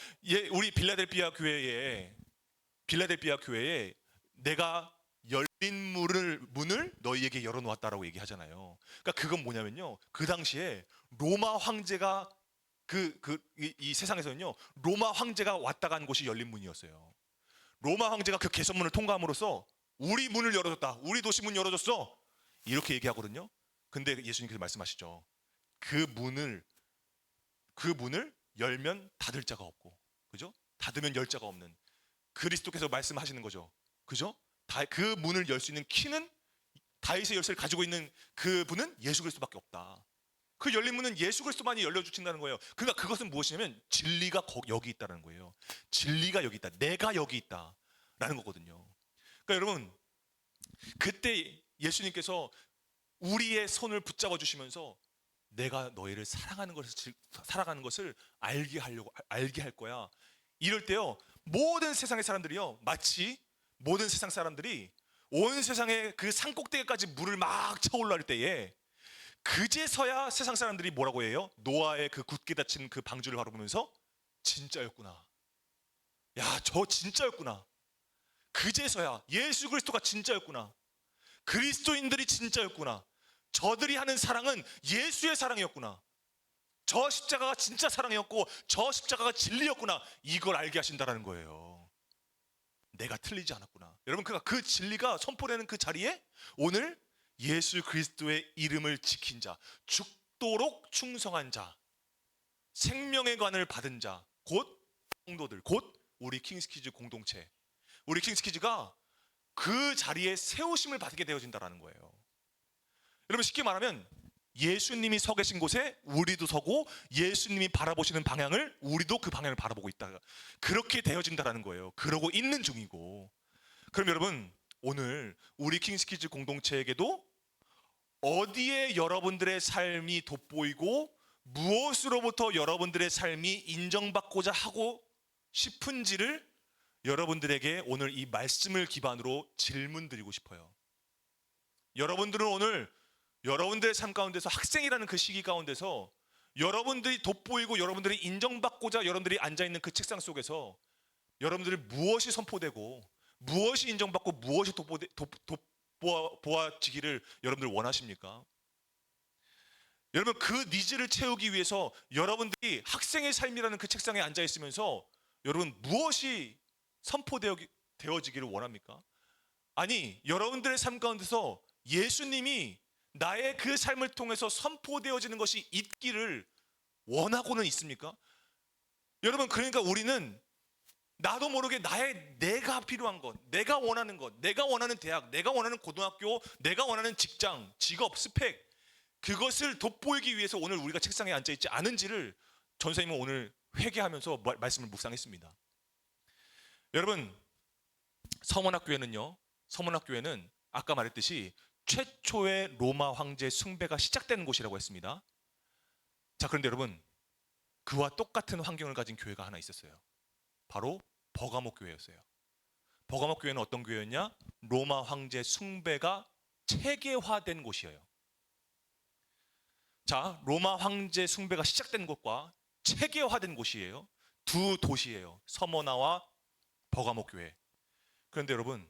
우리 빌라델피아 교회에 내가 열린 문을 너희에게 열어놓았다라고 얘기하잖아요. 그러니까 그건 뭐냐면요, 그 당시에 로마 황제가 이 세상에서는요, 로마 황제가 왔다 간 곳이 열린 문이었어요. 로마 황제가 그 개선문을 통과함으로써 우리 문을 열어줬다, 우리 도시 문 열어줬어, 이렇게 얘기하거든요. 근데 예수님께서 말씀하시죠. 그 문을 열면 닫을 자가 없고, 그죠? 닫으면 열 자가 없는, 그리스도께서 말씀하시는 거죠. 그죠? 그 문을 열 수 있는 키는, 다윗의 열쇠를 가지고 있는 그 분은 예수 그리스도밖에 없다. 그 열린 문은 예수 그리스도만이 열려주신다는 거예요. 그러니까 그것은 무엇이냐면 진리가 여기 있다는 거예요. 진리가 여기 있다. 내가 여기 있다라는 거거든요. 그러니까 여러분, 그때 예수님께서 우리의 손을 붙잡아 주시면서 내가 너희를 사랑하는 것을 알게 할 거야. 이럴 때요, 모든 세상의 사람들이요, 마치 모든 세상 사람들이 온 세상의 그 산꼭대기까지 물을 막 차올라올 때에 그제서야 세상 사람들이 뭐라고 해요? 노아의 그 굳게 닫힌 그 방주를 바라보면서 진짜였구나. 야, 저 진짜였구나. 그제서야 예수 그리스도가 진짜였구나. 그리스도인들이 진짜였구나. 저들이 하는 사랑은 예수의 사랑이었구나. 저 십자가가 진짜 사랑이었고 저 십자가가 진리였구나. 이걸 알게 하신다라는 거예요. 내가 틀리지 않았구나. 여러분, 그 진리가 선포되는 그 자리에 오늘 예수 그리스도의 이름을 지킨 자, 죽도록 충성한 자, 생명의 관을 받은 자, 곧 성도들, 곧 우리 킹스키즈 공동체, 우리 킹스키즈가 그 자리에 세우심을 받게 되어진다는 거예요. 여러분, 쉽게 말하면 예수님이 서 계신 곳에 우리도 서고 예수님이 바라보시는 방향을 우리도 그 방향을 바라보고 있다. 그렇게 되어진다는 거예요. 그러고 있는 중이고. 그럼 여러분, 오늘 우리 킹스키즈 공동체에게도 어디에 여러분들의 삶이 돋보이고 무엇으로부터 여러분들의 삶이 인정받고자 하고 싶은지를 여러분들에게 오늘 이 말씀을 기반으로 질문 드리고 싶어요. 여러분들은 오늘 여러분들의 삶 가운데서, 학생이라는 그 시기 가운데서 여러분들이 돋보이고 여러분들이 인정받고자 여러분들이 앉아있는 그 책상 속에서 여러분들이 무엇이 선포되고 무엇이 인정받고 무엇이 보아지기를 여러분들 원하십니까? 여러분, 그 니즈를 채우기 위해서 여러분들이 학생의 삶이라는 그 책상에 앉아 있으면서 여러분 무엇이 선포되어지기를 원합니까? 아니, 여러분들의 삶 가운데서 예수님이 나의 그 삶을 통해서 선포되어지는 것이 있기를 원하고는 있습니까? 여러분, 그러니까 우리는 나도 모르게 내가 필요한 것, 내가 원하는 것, 내가 원하는 대학, 내가 원하는 고등학교, 내가 원하는 직장, 직업, 스펙, 그것을 돋보이기 위해서 오늘 우리가 책상에 앉아있지 않은지를 전사님은 오늘 회개하면서 말씀을 묵상했습니다. 여러분, 서문학교회는 아까 말했듯이 최초의 로마 황제 숭배가 시작되는 곳이라고 했습니다. 자, 그런데 여러분, 그와 똑같은 환경을 가진 교회가 하나 있었어요. 바로 버가모 교회였어요. 버가모 교회는 어떤 교회였냐? 로마 황제 숭배가 체계화된 곳이에요. 자, 로마 황제 숭배가 시작된 곳과 체계화된 곳이에요. 두 도시예요. 서머나와 버가모 교회. 그런데 여러분,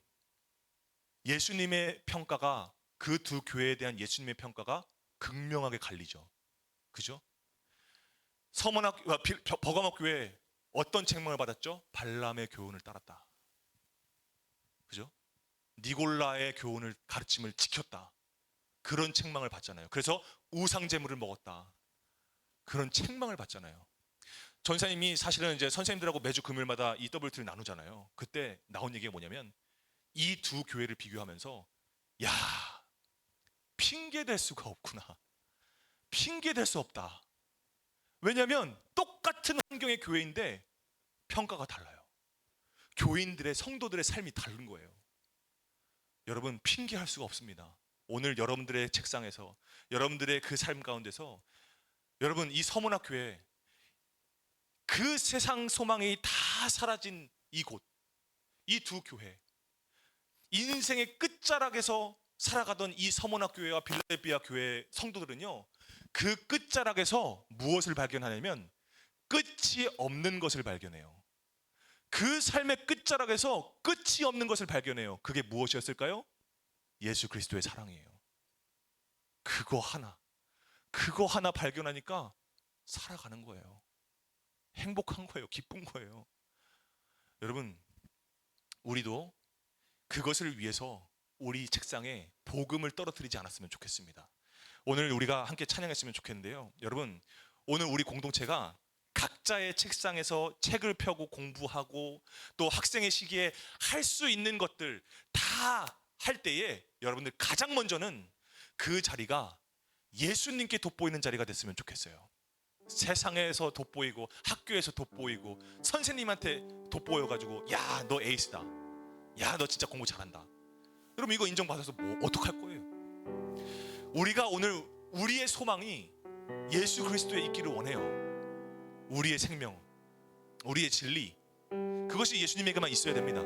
예수님의 평가가, 그 두 교회에 대한 예수님의 평가가 극명하게 갈리죠. 그죠? 버가모 교회 어떤 책망을 받았죠? 발람의 교훈을 따랐다. 그죠? 니골라의 교훈을, 가르침을 지켰다. 그런 책망을 받잖아요. 그래서 우상제물을 먹었다. 그런 책망을 받잖아요. 전사님이 사실은 이제 선생님들하고 매주 금요일마다 이 WT를 나누잖아요. 그때 나온 얘기가 뭐냐면, 이 두 교회를 비교하면서, 야, 핑계댈 수가 없구나. 핑계댈 수 없다. 왜냐하면 똑같은 환경의 교회인데 평가가 달라요. 교인들의, 성도들의 삶이 다른 거예요. 여러분, 핑계할 수가 없습니다. 오늘 여러분들의 책상에서, 여러분들의 그 삶 가운데서, 여러분, 이 서문학 교회, 그 세상 소망이 다 사라진 이곳, 이 두 교회, 인생의 끝자락에서 살아가던 이 서문학 교회와 빌라델비아 교회 성도들은요, 그 끝자락에서 무엇을 발견하냐면 끝이 없는 것을 발견해요. 그 삶의 끝자락에서 끝이 없는 것을 발견해요. 그게 무엇이었을까요? 예수 그리스도의 사랑이에요. 그거 하나 발견하니까 살아가는 거예요. 행복한 거예요. 기쁜 거예요. 여러분, 우리도 그것을 위해서 우리 책상에 복음을 떨어뜨리지 않았으면 좋겠습니다. 오늘 우리가 함께 찬양했으면 좋겠는데요. 여러분, 오늘 우리 공동체가 각자의 책상에서 책을 펴고 공부하고 또 학생의 시기에 할 수 있는 것들 다 할 때에 여러분들 가장 먼저는 그 자리가 예수님께 돋보이는 자리가 됐으면 좋겠어요. 세상에서 돋보이고 학교에서 돋보이고 선생님한테 돋보여가지고, 야, 너 에이스다, 야, 너 진짜 공부 잘한다. 여러분, 이거 인정받아서 뭐 어떡할 거예요? 우리가 오늘 우리의 소망이 예수 그리스도에 있기를 원해요. 우리의 생명, 우리의 진리, 그것이 예수님에게만 있어야 됩니다.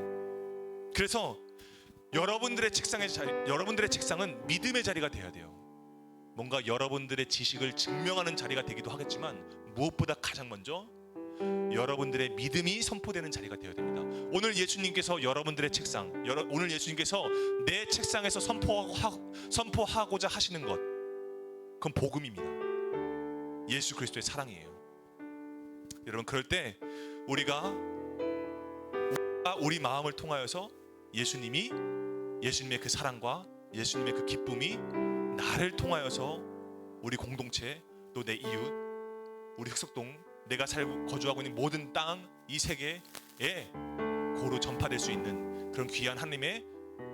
그래서 여러분들의 책상은 믿음의 자리가 돼야 돼요. 뭔가 여러분들의 지식을 증명하는 자리가 되기도 하겠지만, 무엇보다 가장 먼저 여러분들의 믿음이 선포되는 자리가 되어야 됩니다. 오늘 예수님께서 여러분들의 책상, 오늘 예수님께서 내 책상에서 선포하고자 하시는 것, 그건 복음입니다. 예수 그리스도의 사랑이에요. 여러분, 그럴 때 우리가 우리 마음을 통하여서 예수님의 그 사랑과 예수님의 그 기쁨이 나를 통하여서 우리 공동체, 또 내 이웃, 우리 흑석동, 내가 거주하고 있는 모든 땅, 이 세계에 고루 전파될 수 있는 그런 귀한 하나님의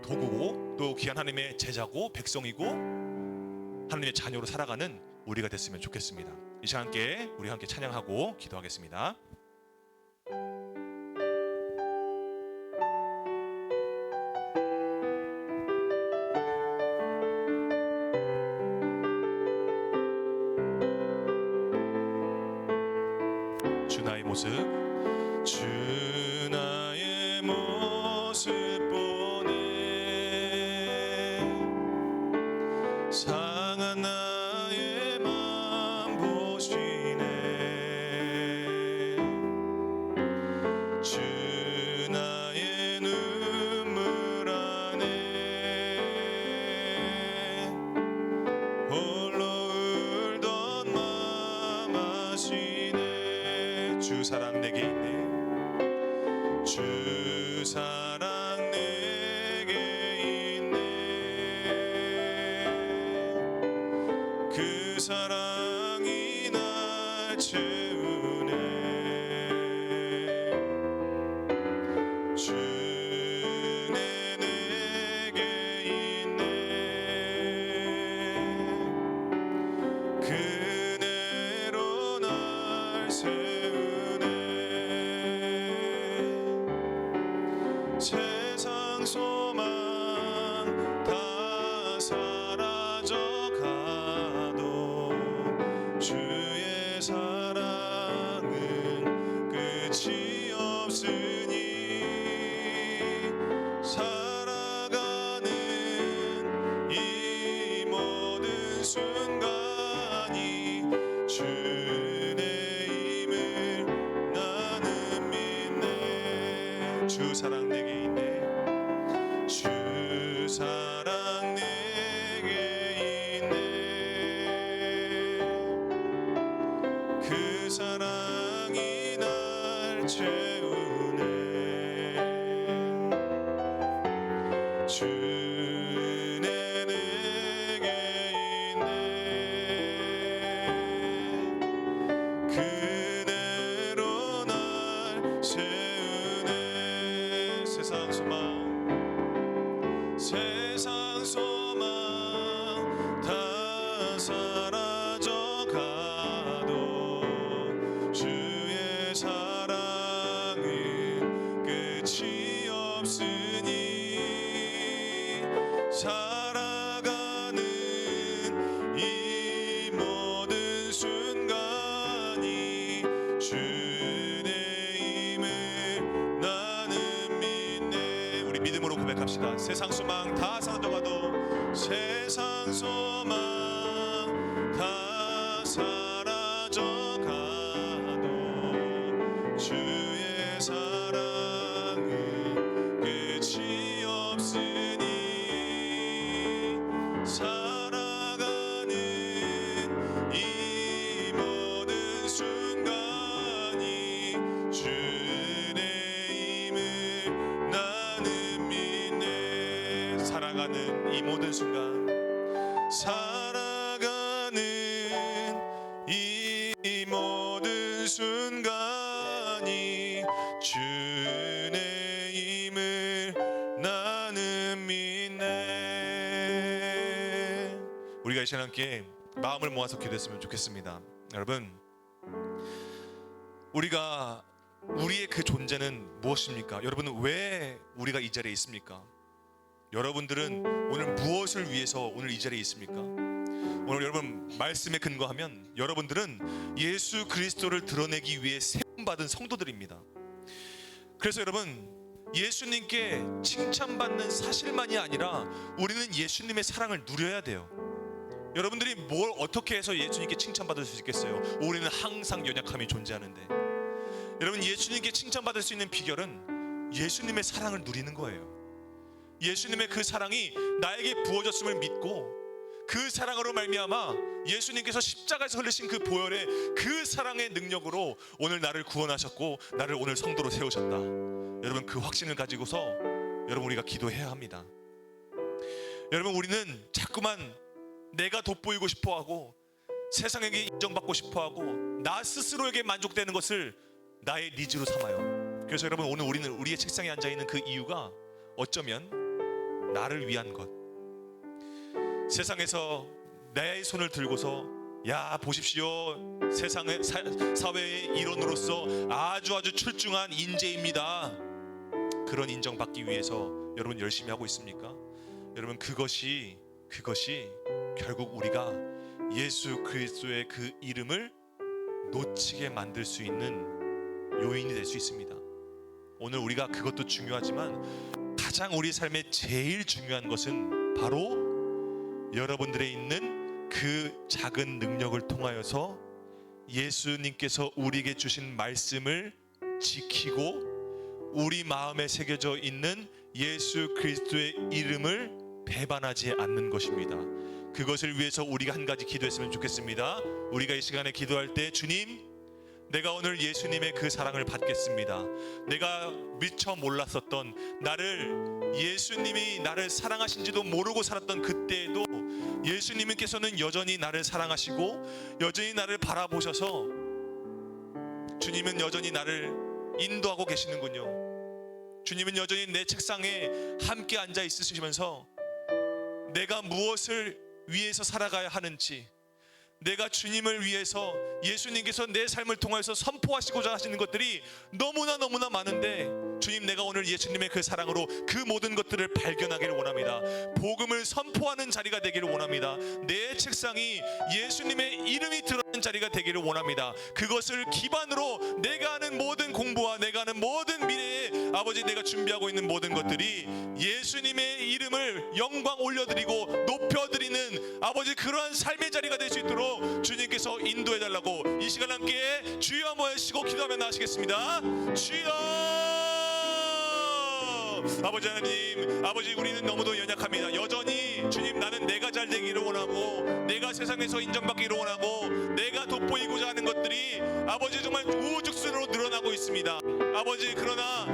도구고, 또 귀한 하나님의 제자고, 백성이고, 하나님의 자녀로 살아가는 우리가 됐으면 좋겠습니다. 이 시간 우리 함께 찬양하고 기도하겠습니다. 주 나의 모습, 주 나의 모습 보네, 상한 나의 맘 보시네, 주 나의 눈물 안에 홀로 울던 맘 아시네. 주 사랑 내게 있네, 주 사랑 내게 세상 소망 다 사라져가도 주의 사랑은 끝이 없으니 살아가는 이 모든 순간이 주의 힘을 나는 믿네. 주 사랑 내게 있네. 주 사랑 내게 있네. 그 사랑이 날 채우네. 주네 내게 있네. 그대로 날 세우네. 세상 소망 다 사라져가도 주의 사랑은 끝이 없으니 살아가는 이 모든 순간이 주의 힘을 나는 믿네. 우리 믿음으로 고백합시다. 세상 소망 다 사라져가도 세상 소망 다 사라져가도 주의 사랑은 끝이 없으니 살아가는 이 모든 순간이 주의 힘을 나는 믿네. 살아가는 이 모든 순간, 살아가는 이 모든 순간이 주의 힘을 나는 믿네. 우리가 이 시간 함께 마음을 모아서 기도했으면 좋겠습니다. 여러분, 우리의 그 존재는 무엇입니까? 여러분은 왜 우리가 이 자리에 있습니까? 여러분들은 오늘 무엇을 위해서 오늘 이 자리에 있습니까? 오늘 여러분 말씀에 근거하면 여러분들은 예수 그리스도를 드러내기 위해 세움받은 성도들입니다. 그래서 여러분, 예수님께 칭찬받는 사실만이 아니라 우리는 예수님의 사랑을 누려야 돼요. 여러분들이 뭘 어떻게 해서 예수님께 칭찬받을 수 있겠어요? 우리는 항상 연약함이 존재하는데, 여러분, 예수님께 칭찬받을 수 있는 비결은 예수님의 사랑을 누리는 거예요. 예수님의 그 사랑이 나에게 부어졌음을 믿고 그 사랑으로 말미암아 예수님께서 십자가에서 흘리신 그 보혈의 그 사랑의 능력으로 오늘 나를 구원하셨고 나를 오늘 성도로 세우셨다. 여러분, 그 확신을 가지고서 여러분 우리가 기도해야 합니다. 여러분, 우리는 자꾸만 내가 돋보이고 싶어하고 세상에게 인정받고 싶어하고 나 스스로에게 만족되는 것을 나의 니즈로 삼아요. 그래서 여러분, 오늘 우리는 우리의 책상에 앉아있는 그 이유가 어쩌면 나를 위한 것, 세상에서 내 손을 들고서 야 보십시오, 세상의 사회의 일원으로서 아주 출중한 인재입니다, 그런 인정받기 위해서 여러분 열심히 하고 있습니까? 여러분, 그것이 결국 우리가 예수 그리스도의 그 이름을 놓치게 만들 수 있는 요인이 될 수 있습니다. 오늘 우리가 그것도 중요하지만 가장 우리 삶의 제일 중요한 것은 바로 여러분들의 있는 그 작은 능력을 통하여서 예수님께서 우리에게 주신 말씀을 지키고 우리 마음에 새겨져 있는 예수 그리스도의 이름을 배반하지 않는 것입니다. 그것을 위해서 우리가 한 가지 기도했으면 좋겠습니다. 우리가 이 시간에 기도할 때, 주님, 내가 오늘 예수님의 그 사랑을 받겠습니다. 내가 미처 몰랐었던, 나를 예수님이 나를 사랑하신지도 모르고 살았던 그때에도 예수님께서는 여전히 나를 사랑하시고 여전히 나를 바라보셔서 주님은 여전히 나를 인도하고 계시는군요. 주님은 여전히 내 책상에 함께 앉아 있으시면서 내가 무엇을 위해서 살아가야 하는지, 내가 주님을 위해서 예수님께서 내 삶을 통해서 선포하시고자 하시는 것들이 너무나 많은데 주님, 내가 오늘 예수님의 그 사랑으로 그 모든 것들을 발견하기를 원합니다. 복음을 선포하는 자리가 되기를 원합니다. 내 책상이 예수님의 이름이 들어있는 자리가 되기를 원합니다. 그것을 기반으로 내가 하는 모든 공부와 내가 하는 모든 미래에 아버지 내가 준비하고 있는 모든 것들이 예수님의 이름을 영광 올려드리고 높여드리는 아버지 그러한 삶의 자리가 될 수 있도록 주님께서 인도해달라고 이 시간 함께 주여 한번 하시고 기도하며 나가시겠습니다. 주여, 아버지 하나님, 아버지 우리는 너무도 연약합니다. 여전히 주님, 나는 내가 잘 되기를 원하고 내가 세상에서 인정받기를 원하고 내가 돋보이고자 하는 것들이 아버지 정말 우후죽순으로 늘어나고 있습니다. 아버지, 그러나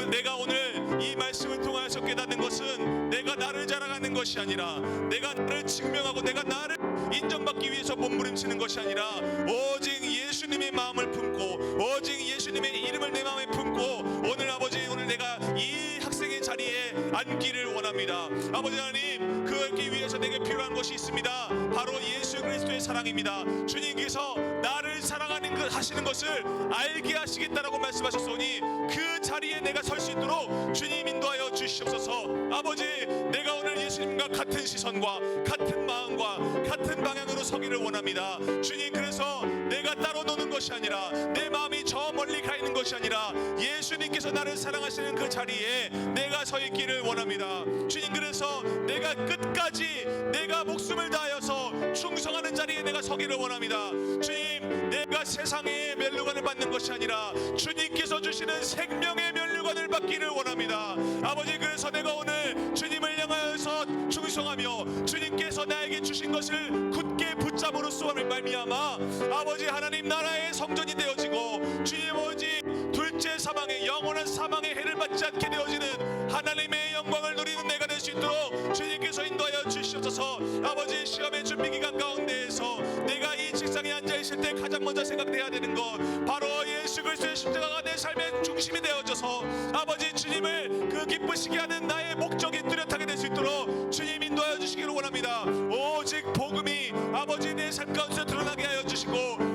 내가 오늘 이 말씀을 통하여서 깨닫는 것은 내가 나를 자랑하는 것이 아니라 내가 나를 증명하고 내가 나를 인정받기 위해서 몸부림치는 것이 아니라 오직 예수님의 마음을 품고 오직 예수님의 이름을 내 마음에 품고 오늘 아버지, 오늘 내가 이 학생의 자리에 앉기를 원합니다. 아버지 하나님, 그러기 위해서 내게 필요한 것이 있습니다. 바로 예수 그리스도의 사랑입니다. 주님께서 나를 사랑하는 것 하시는 것을 알게 하시겠다라고 말씀하셨으니 그 자리에 내가 설 수 있도록 주님 인도하여 주시옵소서. 아버지, 내가 오늘 예수님과 같은 시선과 같은 마음과 같은 방향으로 서기를 원합니다. 주님, 그래서 내가 따로 노는 것이 아니라 내 마음이 저 멀리 가 있는 것이 아니라 예수님께서 나를 사랑하시는 그 자리에 내가 서 있기를 원합니다. 주님, 그래서 내가 끝까지 내가 목숨을 다하여서 충성하는 자리에 내가 서기를 원합니다. 주님, 내가 세상의 면류관을 받는 것이 아니라 주님께서 주시는 생명의 면류관을 받기를 원합니다. 아버지, 그래서 내가 오늘 주님을 향하여서 충성하며 주님께서 나에게 주신 것을 굳게 붙잡음으로써 말미암아 아버지 하나님 나라의 성전이 되어지고 주님 아버지 둘째 사망의 영원한 사망의 해를 받지 않게 되어지는 하나님의 영광을 누리는 내가 될 수 있도록 주님께서 인도하여 주시옵소서. 아버지, 시험의 준비 기간 가운데에서 내가 이 책상에 앉아 있을 때 가장 먼저 생각돼야 되는 것 바로 예수 그리스도의 십자가가 내 삶의 중심이 되어져서 아버지 주님을 그 기쁘시게 하는 나의 목적이 뚜렷하게 될 수 있도록 주님 인도하여 주시기를 원합니다. 오직 복음이 아버지 내 삶 가운데 드러나게 하여 주시고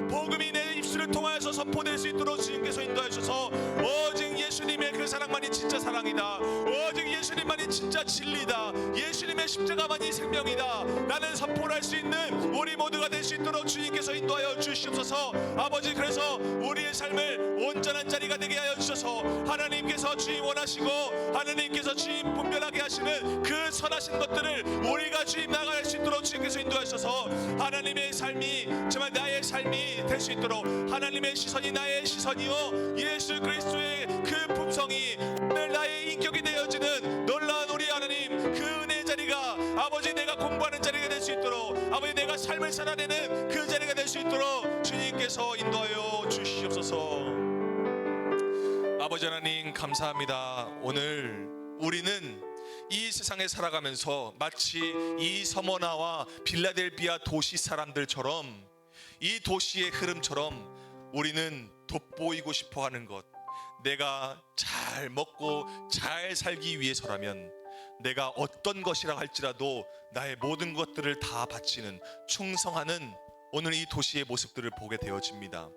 복음이 내 입술을 통하여서 선포될 수 있도록 주님께서 인도하여 주셔서 오직 예수님의 그 사랑만이 진짜 사랑이다. 오직 예수님만이 진짜 진리다. 예수님의 십자가만이 생명이다. 나는 선포할 수 있는 우리 모두가 될 수 있도록 주님께서 인도하여 주시옵소서. 아버지, 그래서 우리의 삶을 온전한 자리가 되게 하여 주셔서 하나님께서 주님 원하시고 하나님께서 주님 분별하게 하시는 그 선하신 것들을 우리가 주님 나갈 수 있도록 주님께서 인도하셔서 하나님의 삶이 정말 나의 삶이 될 수 있도록 하나님의 시선이 나의 시선이요 예수 그리스도의 그 품성이 오늘 나의 인격이 되어지는 놀라운 우리 하나님 그 은혜의 자리가 아버지 내가 공부하는 자리가 될 수 있도록 아버지 내가 삶을 살아내는 그 자리가 될 수 있도록 주님께서 인도하여 주시옵소서. 아버지 하나님 감사합니다. 오늘 우리는 이 세상에 살아가면서 마치 이 서머나와 빌라델비아 도시 사람들처럼 이 도시의 흐름처럼 우리는 돋보이고 싶어하는 것, 내가 잘 먹고 잘 살기 위해서라면 내가 어떤 것이라 할지라도 나의 모든 것들을 다 바치는 충성하는 오늘 이 도시의 모습들을 보게 되어집니다.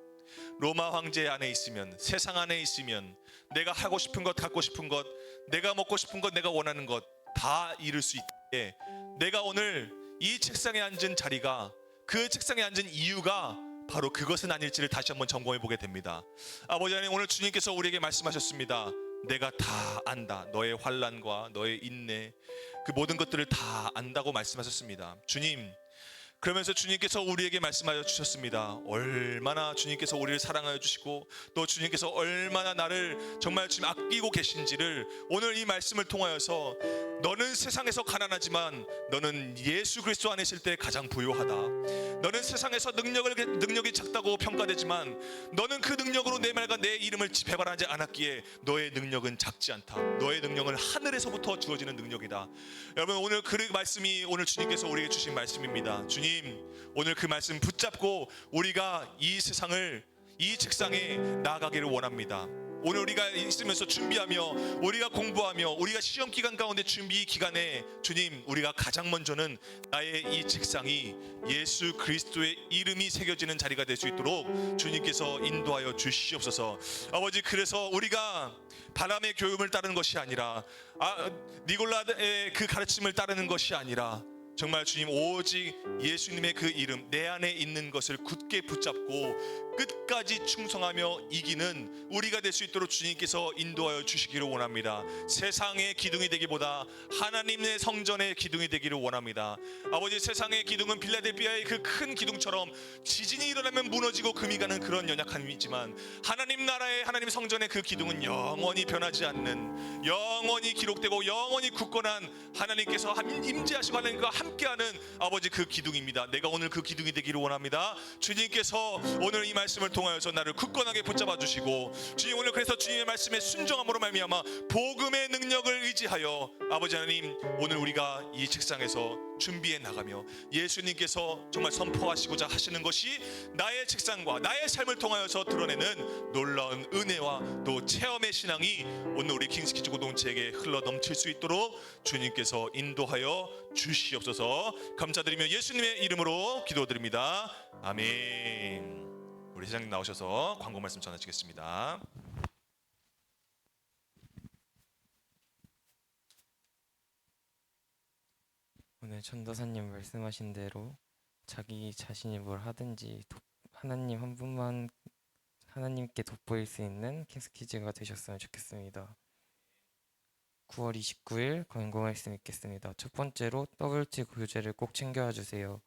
로마 황제 안에 있으면 세상 안에 있으면 내가 하고 싶은 것 갖고 싶은 것 내가 먹고 싶은 것 내가 원하는 것 다 이룰 수 있게 내가 오늘 이 책상에 앉은 자리가 그 책상에 앉은 이유가 바로 그것은 아닐지를 다시 한번 점검해 보게 됩니다. 아버지 하나님 오늘 주님께서 우리에게 말씀하셨습니다. 내가 다 안다. 너의 환난과 너의 인내 그 모든 것들을 다 안다고 말씀하셨습니다. 주님 그러면서 주님께서 우리에게 말씀하여 주셨습니다. 얼마나 주님께서 우리를 사랑하여 주시고 또 주님께서 얼마나 나를 정말 지금 아끼고 계신지를 오늘 이 말씀을 통하여서 너는 세상에서 가난하지만 너는 예수 그리스도 안에 있을 때 가장 부유하다. 너는 세상에서 능력이 작다고 평가되지만 너는 그 능력으로 내 말과 내 이름을 배반하지 않았기에 너의 능력은 작지 않다. 너의 능력은 하늘에서부터 주어지는 능력이다. 여러분 오늘 그 말씀이 오늘 주님께서 우리에게 주신 말씀입니다. 주님 오늘 그 말씀 붙잡고 우리가 이 세상을 이 책상에 나아가기를 원합니다. 오늘 우리가 있으면서 준비하며 우리가 공부하며 우리가 시험 기간 가운데 준비 기간에 주님, 우리가 가장 먼저는 나의 이 책상이 예수 그리스도의 이름이 새겨지는 자리가 될 수 있도록 주님께서 인도하여 주시옵소서. 아버지, 그래서 우리가 바람의 교훈을 따르는 것이 아니라 니골라의 그 가르침을 따르는 것이 아니라 정말 주님, 오직 예수님의 그 이름, 내 안에 있는 것을 굳게 붙잡고 끝까지 충성하며 이기는 우리가 될 수 있도록 주님께서 인도하여 주시기를 원합니다. 세상의 기둥이 되기보다 하나님의 성전의 기둥이 되기를 원합니다. 아버지, 세상의 기둥은 빌라델피아의 그 큰 기둥처럼 지진이 일어나면 무너지고 금이 가는 그런 연약함이지만 하나님 나라의 하나님 성전의 그 기둥은 영원히 변하지 않는, 영원히 기록되고 영원히 굳건한 하나님께서 임재하시고 하나님과 함께하는 아버지 그 기둥입니다. 내가 오늘 그 기둥이 되기를 원합니다. 주님께서 오늘 이 말씀을 통하여서 나를 굳건하게 붙잡아 주시고, 주님, 오늘 그래서 주님의 말씀에 순종함으로 말미암아 복음의 능력을 의지하여 아버지 하나님, 오늘 우리가 이 책상에서 준비해 나가며 예수님께서 정말 선포하시고자 하시는 것이 나의 책상과 나의 삶을 통하여서 드러내는 놀라운 은혜와 또 체험의 신앙이 오늘 우리 킹스키즈 공동체에게 흘러 넘칠 수 있도록 주님께서 인도하여 주시옵소서. 감사드리며 예수님의 이름으로 기도드립니다. 아멘. 우리 회장님 나오셔서 광고 말씀 전하시겠습니다. 오늘 전도사님 말씀하신 대로 자기 자신이 뭘 하든지 하나님 한 분만 하나님께 돋보일 수 있는 킹스키즈가 되셨으면 좋겠습니다. 9월 29일 광고 말씀 있겠습니다. 첫 번째로 WT 교재를 꼭 챙겨와 주세요.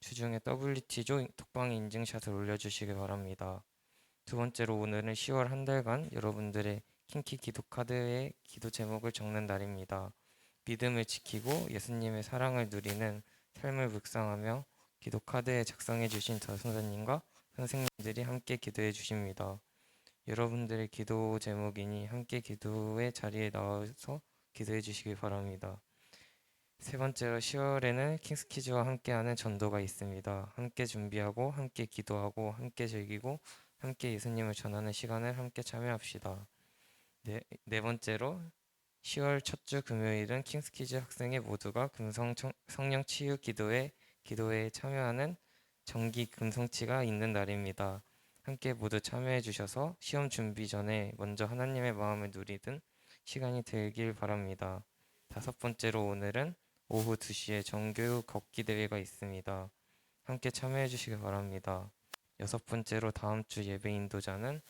주중에 WT조 톡방에 인증샷을 올려주시기 바랍니다. 두 번째로, 오늘은 10월 한 달간 여러분들의 킹키 기도 카드에 기도 제목을 적는 날입니다. 믿음을 지키고 예수님의 사랑을 누리는 삶을 묵상하며 기도 카드에 작성해 주신 전도사님과 선생님들이 함께 기도해 주십니다. 여러분들의 기도 제목이니 함께 기도의 자리에 나와서 기도해 주시기 바랍니다. 세 번째로, 10월에는 킹스키즈와 함께하는 전도가 있습니다. 함께 준비하고 함께 기도하고 함께 즐기고 함께 예수님을 전하는 시간을 함께 참여합시다. 네 번째로, 10월 첫 주 금요일은 킹스키즈 학생회 모두가 금성 성령 치유 기도회에 참여하는 정기 금성치가 있는 날입니다. 함께 모두 참여해 주셔서 시험 준비 전에 먼저 하나님의 마음을 누리는 시간이 되길 바랍니다. 다섯 번째로, 오늘은 오후 2시에 정교육 걷기 대회가 있습니다. 함께 참여해 주시기 바랍니다. 여섯 번째로, 다음 주 예배 인도자는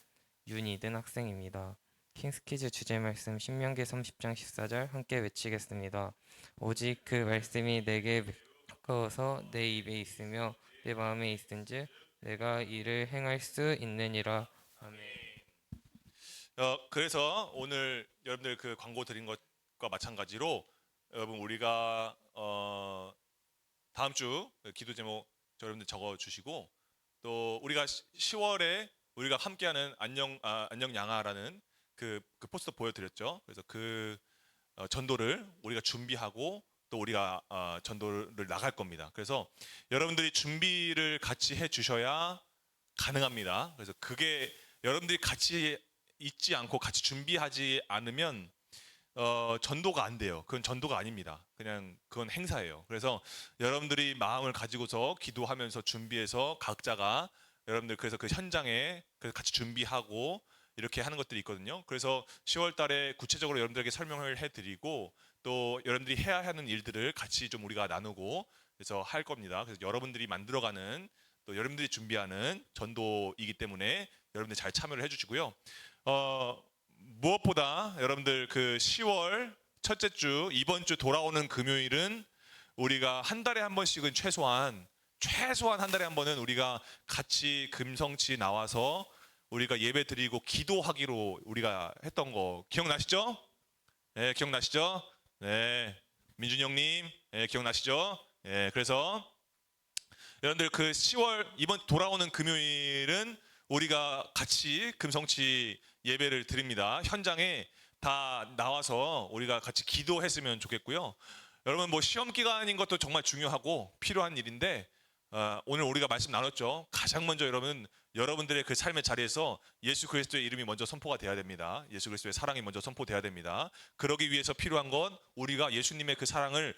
윤이든 학생입니다. 킹스키즈 주제 말씀 신명기 30장 14절 함께 외치겠습니다. 오직 그 말씀이 내게 가까워서 내 입에 있으며 내 마음에 있은즉 내가 이를 행할 수 있느니라. 아멘. 그래서 오늘 여러분들 그 광고 드린 것과 마찬가지로 여러분, 우리가 다음 주 기도 제목 여러분들 적어 주시고, 또 우리가 10월에 우리가 함께하는 안녕 양아라는 그 포스터 보여드렸죠. 그래서 그 전도를 우리가 준비하고 또 우리가 전도를 나갈 겁니다. 그래서 여러분들이 준비를 같이 해 주셔야 가능합니다. 그래서 그게 여러분들이 같이 있지 않고 같이 준비하지 않으면 전도가 안 돼요. 그건 전도가 아닙니다. 그냥 그건 행사예요. 그래서 여러분들이 마음을 가지고서 기도하면서 준비해서 각자가 여러분들 그래서 그 현장에 그래서 같이 준비하고 이렇게 하는 것들이 있거든요. 그래서 10월 달에 구체적으로 여러분들에게 설명을 해드리고 또 여러분들이 해야 하는 일들을 같이 좀 우리가 나누고 그래서 할 겁니다. 그래서 여러분들이 만들어가는 또 여러분들이 준비하는 전도이기 때문에 여러분들 잘 참여를 해주시고요. 무엇보다 여러분들 그 10월 첫째 주 이번 주 돌아오는 금요일은 우리가 한 달에 한 번씩은 최소한 한 달에 한 번은 우리가 같이 금성치 나와서 우리가 예배 드리고 기도하기로 우리가 했던 거 기억나시죠? 네, 기억나시죠? 네, 민준이 형님, 네, 기억나시죠? 네, 그래서 여러분들 그 10월 이번 돌아오는 금요일은 우리가 같이 금성치 예배를 드립니다. 현장에 다 나와서 우리가 같이 기도했으면 좋겠고요. 여러분, 뭐 시험 기간인 것도 정말 중요하고 필요한 일인데 오늘 우리가 말씀 나눴죠. 가장 먼저 여러분 여러분들의 그 삶의 자리에서 예수 그리스도의 이름이 먼저 선포가 돼야 됩니다. 예수 그리스도의 사랑이 먼저 선포돼야 됩니다. 그러기 위해서 필요한 건 우리가 예수님의 그 사랑을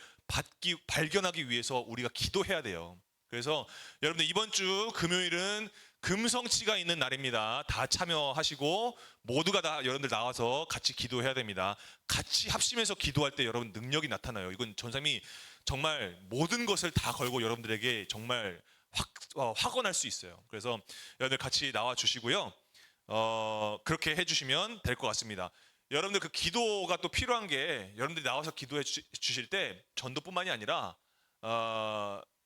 발견하기 위해서 우리가 기도해야 돼요. 그래서 여러분들 이번 주 금요일은 금성치가 있는 날입니다. 다 참여하시고 모두가 다 여러분들 나와서 같이 기도해야 됩니다. 같이 합심해서 기도할 때 여러분 능력이 나타나요. 이건 전사님이 정말 모든 것을 다 걸고 여러분들에게 정말 확언할 수 있어요. 그래서 여러분들 같이 나와 주시고요. 그렇게 해주시면 될 것 같습니다. 여러분들 그 기도가 또 필요한 게 여러분들이 나와서 기도해 주실 때 전도뿐만이 아니라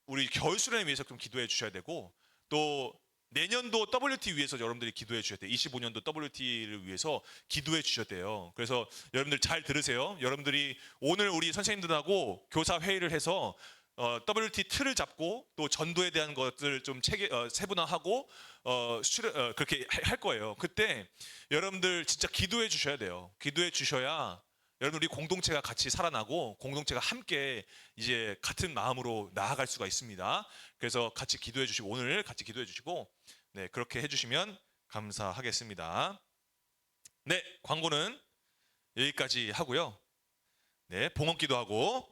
우리 겨울 수련회 위해서 좀 기도해 주셔야 되고 또 내년도 WT 위해서 여러분들이 기도해 주셔야 돼요. 25년도 WT를 위해서 기도해 주셔야 돼요. 그래서 여러분들 잘 들으세요. 여러분들이 오늘 우리 선생님들하고 교사 회의를 해서 WT 틀을 잡고 또 전도에 대한 것들을 좀 세분화하고 그렇게 할 거예요. 그때 여러분들 진짜 기도해 주셔야 돼요. 기도해 주셔야 여러분 우리 공동체가 같이 살아나고 공동체가 함께 이제 같은 마음으로 나아갈 수가 있습니다. 그래서 같이 기도해 주시고 오늘 같이 기도해 주시고 네 그렇게 해주시면 감사하겠습니다. 네 광고는 여기까지 하고요. 네 봉헌기도 하고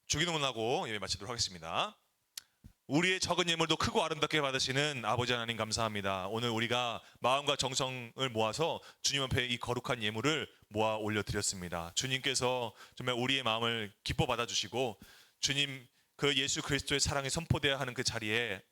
주기도문하고 예배 마치도록 하겠습니다. 우리의 적은 예물도 크고 아름답게 받으시는 아버지 하나님 감사합니다. 오늘 우리가 마음과 정성을 모아서 주님 앞에 이 거룩한 예물을 모아 올려드렸습니다. 주님께서 정말 우리의 마음을 기뻐 받아주시고 주님 그 예수 그리스도의 사랑이 선포되어야 하는 그 자리에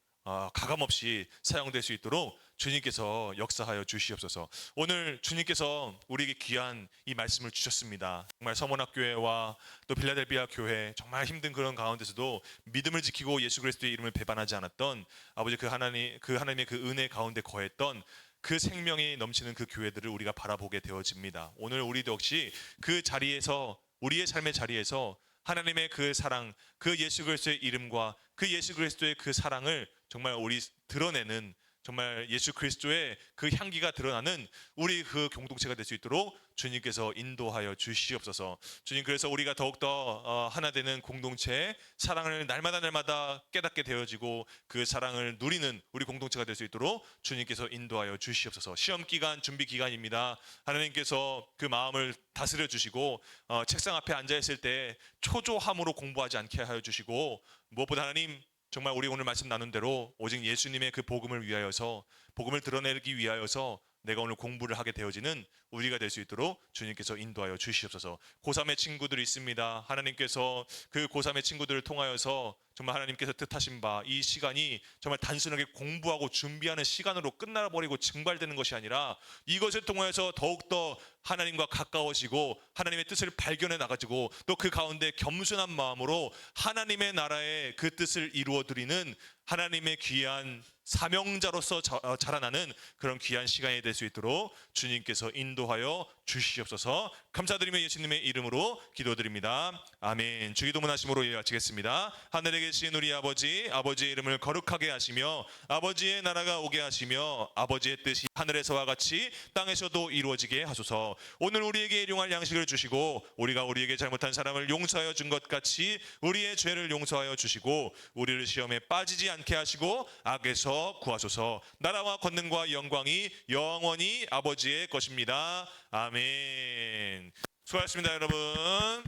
가감없이 사용될 수 있도록 주님께서 역사하여 주시옵소서. 오늘 주님께서 우리에게 귀한 이 말씀을 주셨습니다. 정말 서문학교회와 또 빌라델비아 교회 정말 힘든 그런 가운데서도 믿음을 지키고 예수 그리스도의 이름을 배반하지 않았던 아버지 그 하나님의 그 은혜 가운데 거했던 그 생명이 넘치는 그 교회들을 우리가 바라보게 되어집니다. 오늘 우리도 역시 그 자리에서 우리의 삶의 자리에서 하나님의 그 사랑, 그 예수 그리스도의 이름과 그 예수 그리스도의 그 사랑을 정말 우리 드러내는 정말 예수 그리스도의 그 향기가 드러나는 우리 그 공동체가 될 수 있도록 주님께서 인도하여 주시옵소서. 주님 그래서 우리가 더욱더 하나 되는 공동체의 사랑을 날마다 깨닫게 되어지고 그 사랑을 누리는 우리 공동체가 될 수 있도록 주님께서 인도하여 주시옵소서. 시험 기간 준비 기간입니다. 하나님께서 그 마음을 다스려 주시고 책상 앞에 앉아 있을 때 초조함으로 공부하지 않게 하여 주시고 무엇보다 하나님 정말 우리 오늘 말씀 나눈 대로 오직 예수님의 그 복음을 위하여서 복음을 드러내기 위하여서 내가 오늘 공부를 하게 되어지는 우리가 될 수 있도록 주님께서 인도하여 주시옵소서. 고3의 친구들이 있습니다. 하나님께서 그 고3의 친구들을 통하여서 정말 하나님께서 뜻하신 바 이 시간이 정말 단순하게 공부하고 준비하는 시간으로 끝나버리고 증발되는 것이 아니라 이것을 통하여서 더욱더 하나님과 가까워지고 하나님의 뜻을 발견해 나가지고 또 그 가운데 겸손한 마음으로 하나님의 나라의 그 뜻을 이루어드리는 하나님의 귀한 사명자로서 자라나는 그런 귀한 시간이 될 수 있도록 주님께서 인도하여 주시옵소서. 감사드리며 예수님의 이름으로 기도드립니다. 아멘. 주기도문 하심으로 예배 마치겠습니다. 하늘에 계신 우리 아버지, 아버지의 이름을 거룩하게 하시며 아버지의 나라가 오게 하시며 아버지의 뜻이 하늘에서와 같이 땅에서도 이루어지게 하소서. 오늘 우리에게 일용할 양식을 주시고 우리가 우리에게 잘못한 사람을 용서하여 준 것 같이 우리의 죄를 용서하여 주시고 우리를 시험에 빠지지 않게 하시고 악에서 구하소서. 나라와 권능과 영광이 영원히 아버지의 것입니다. 아멘. 수고하셨습니다, 여러분.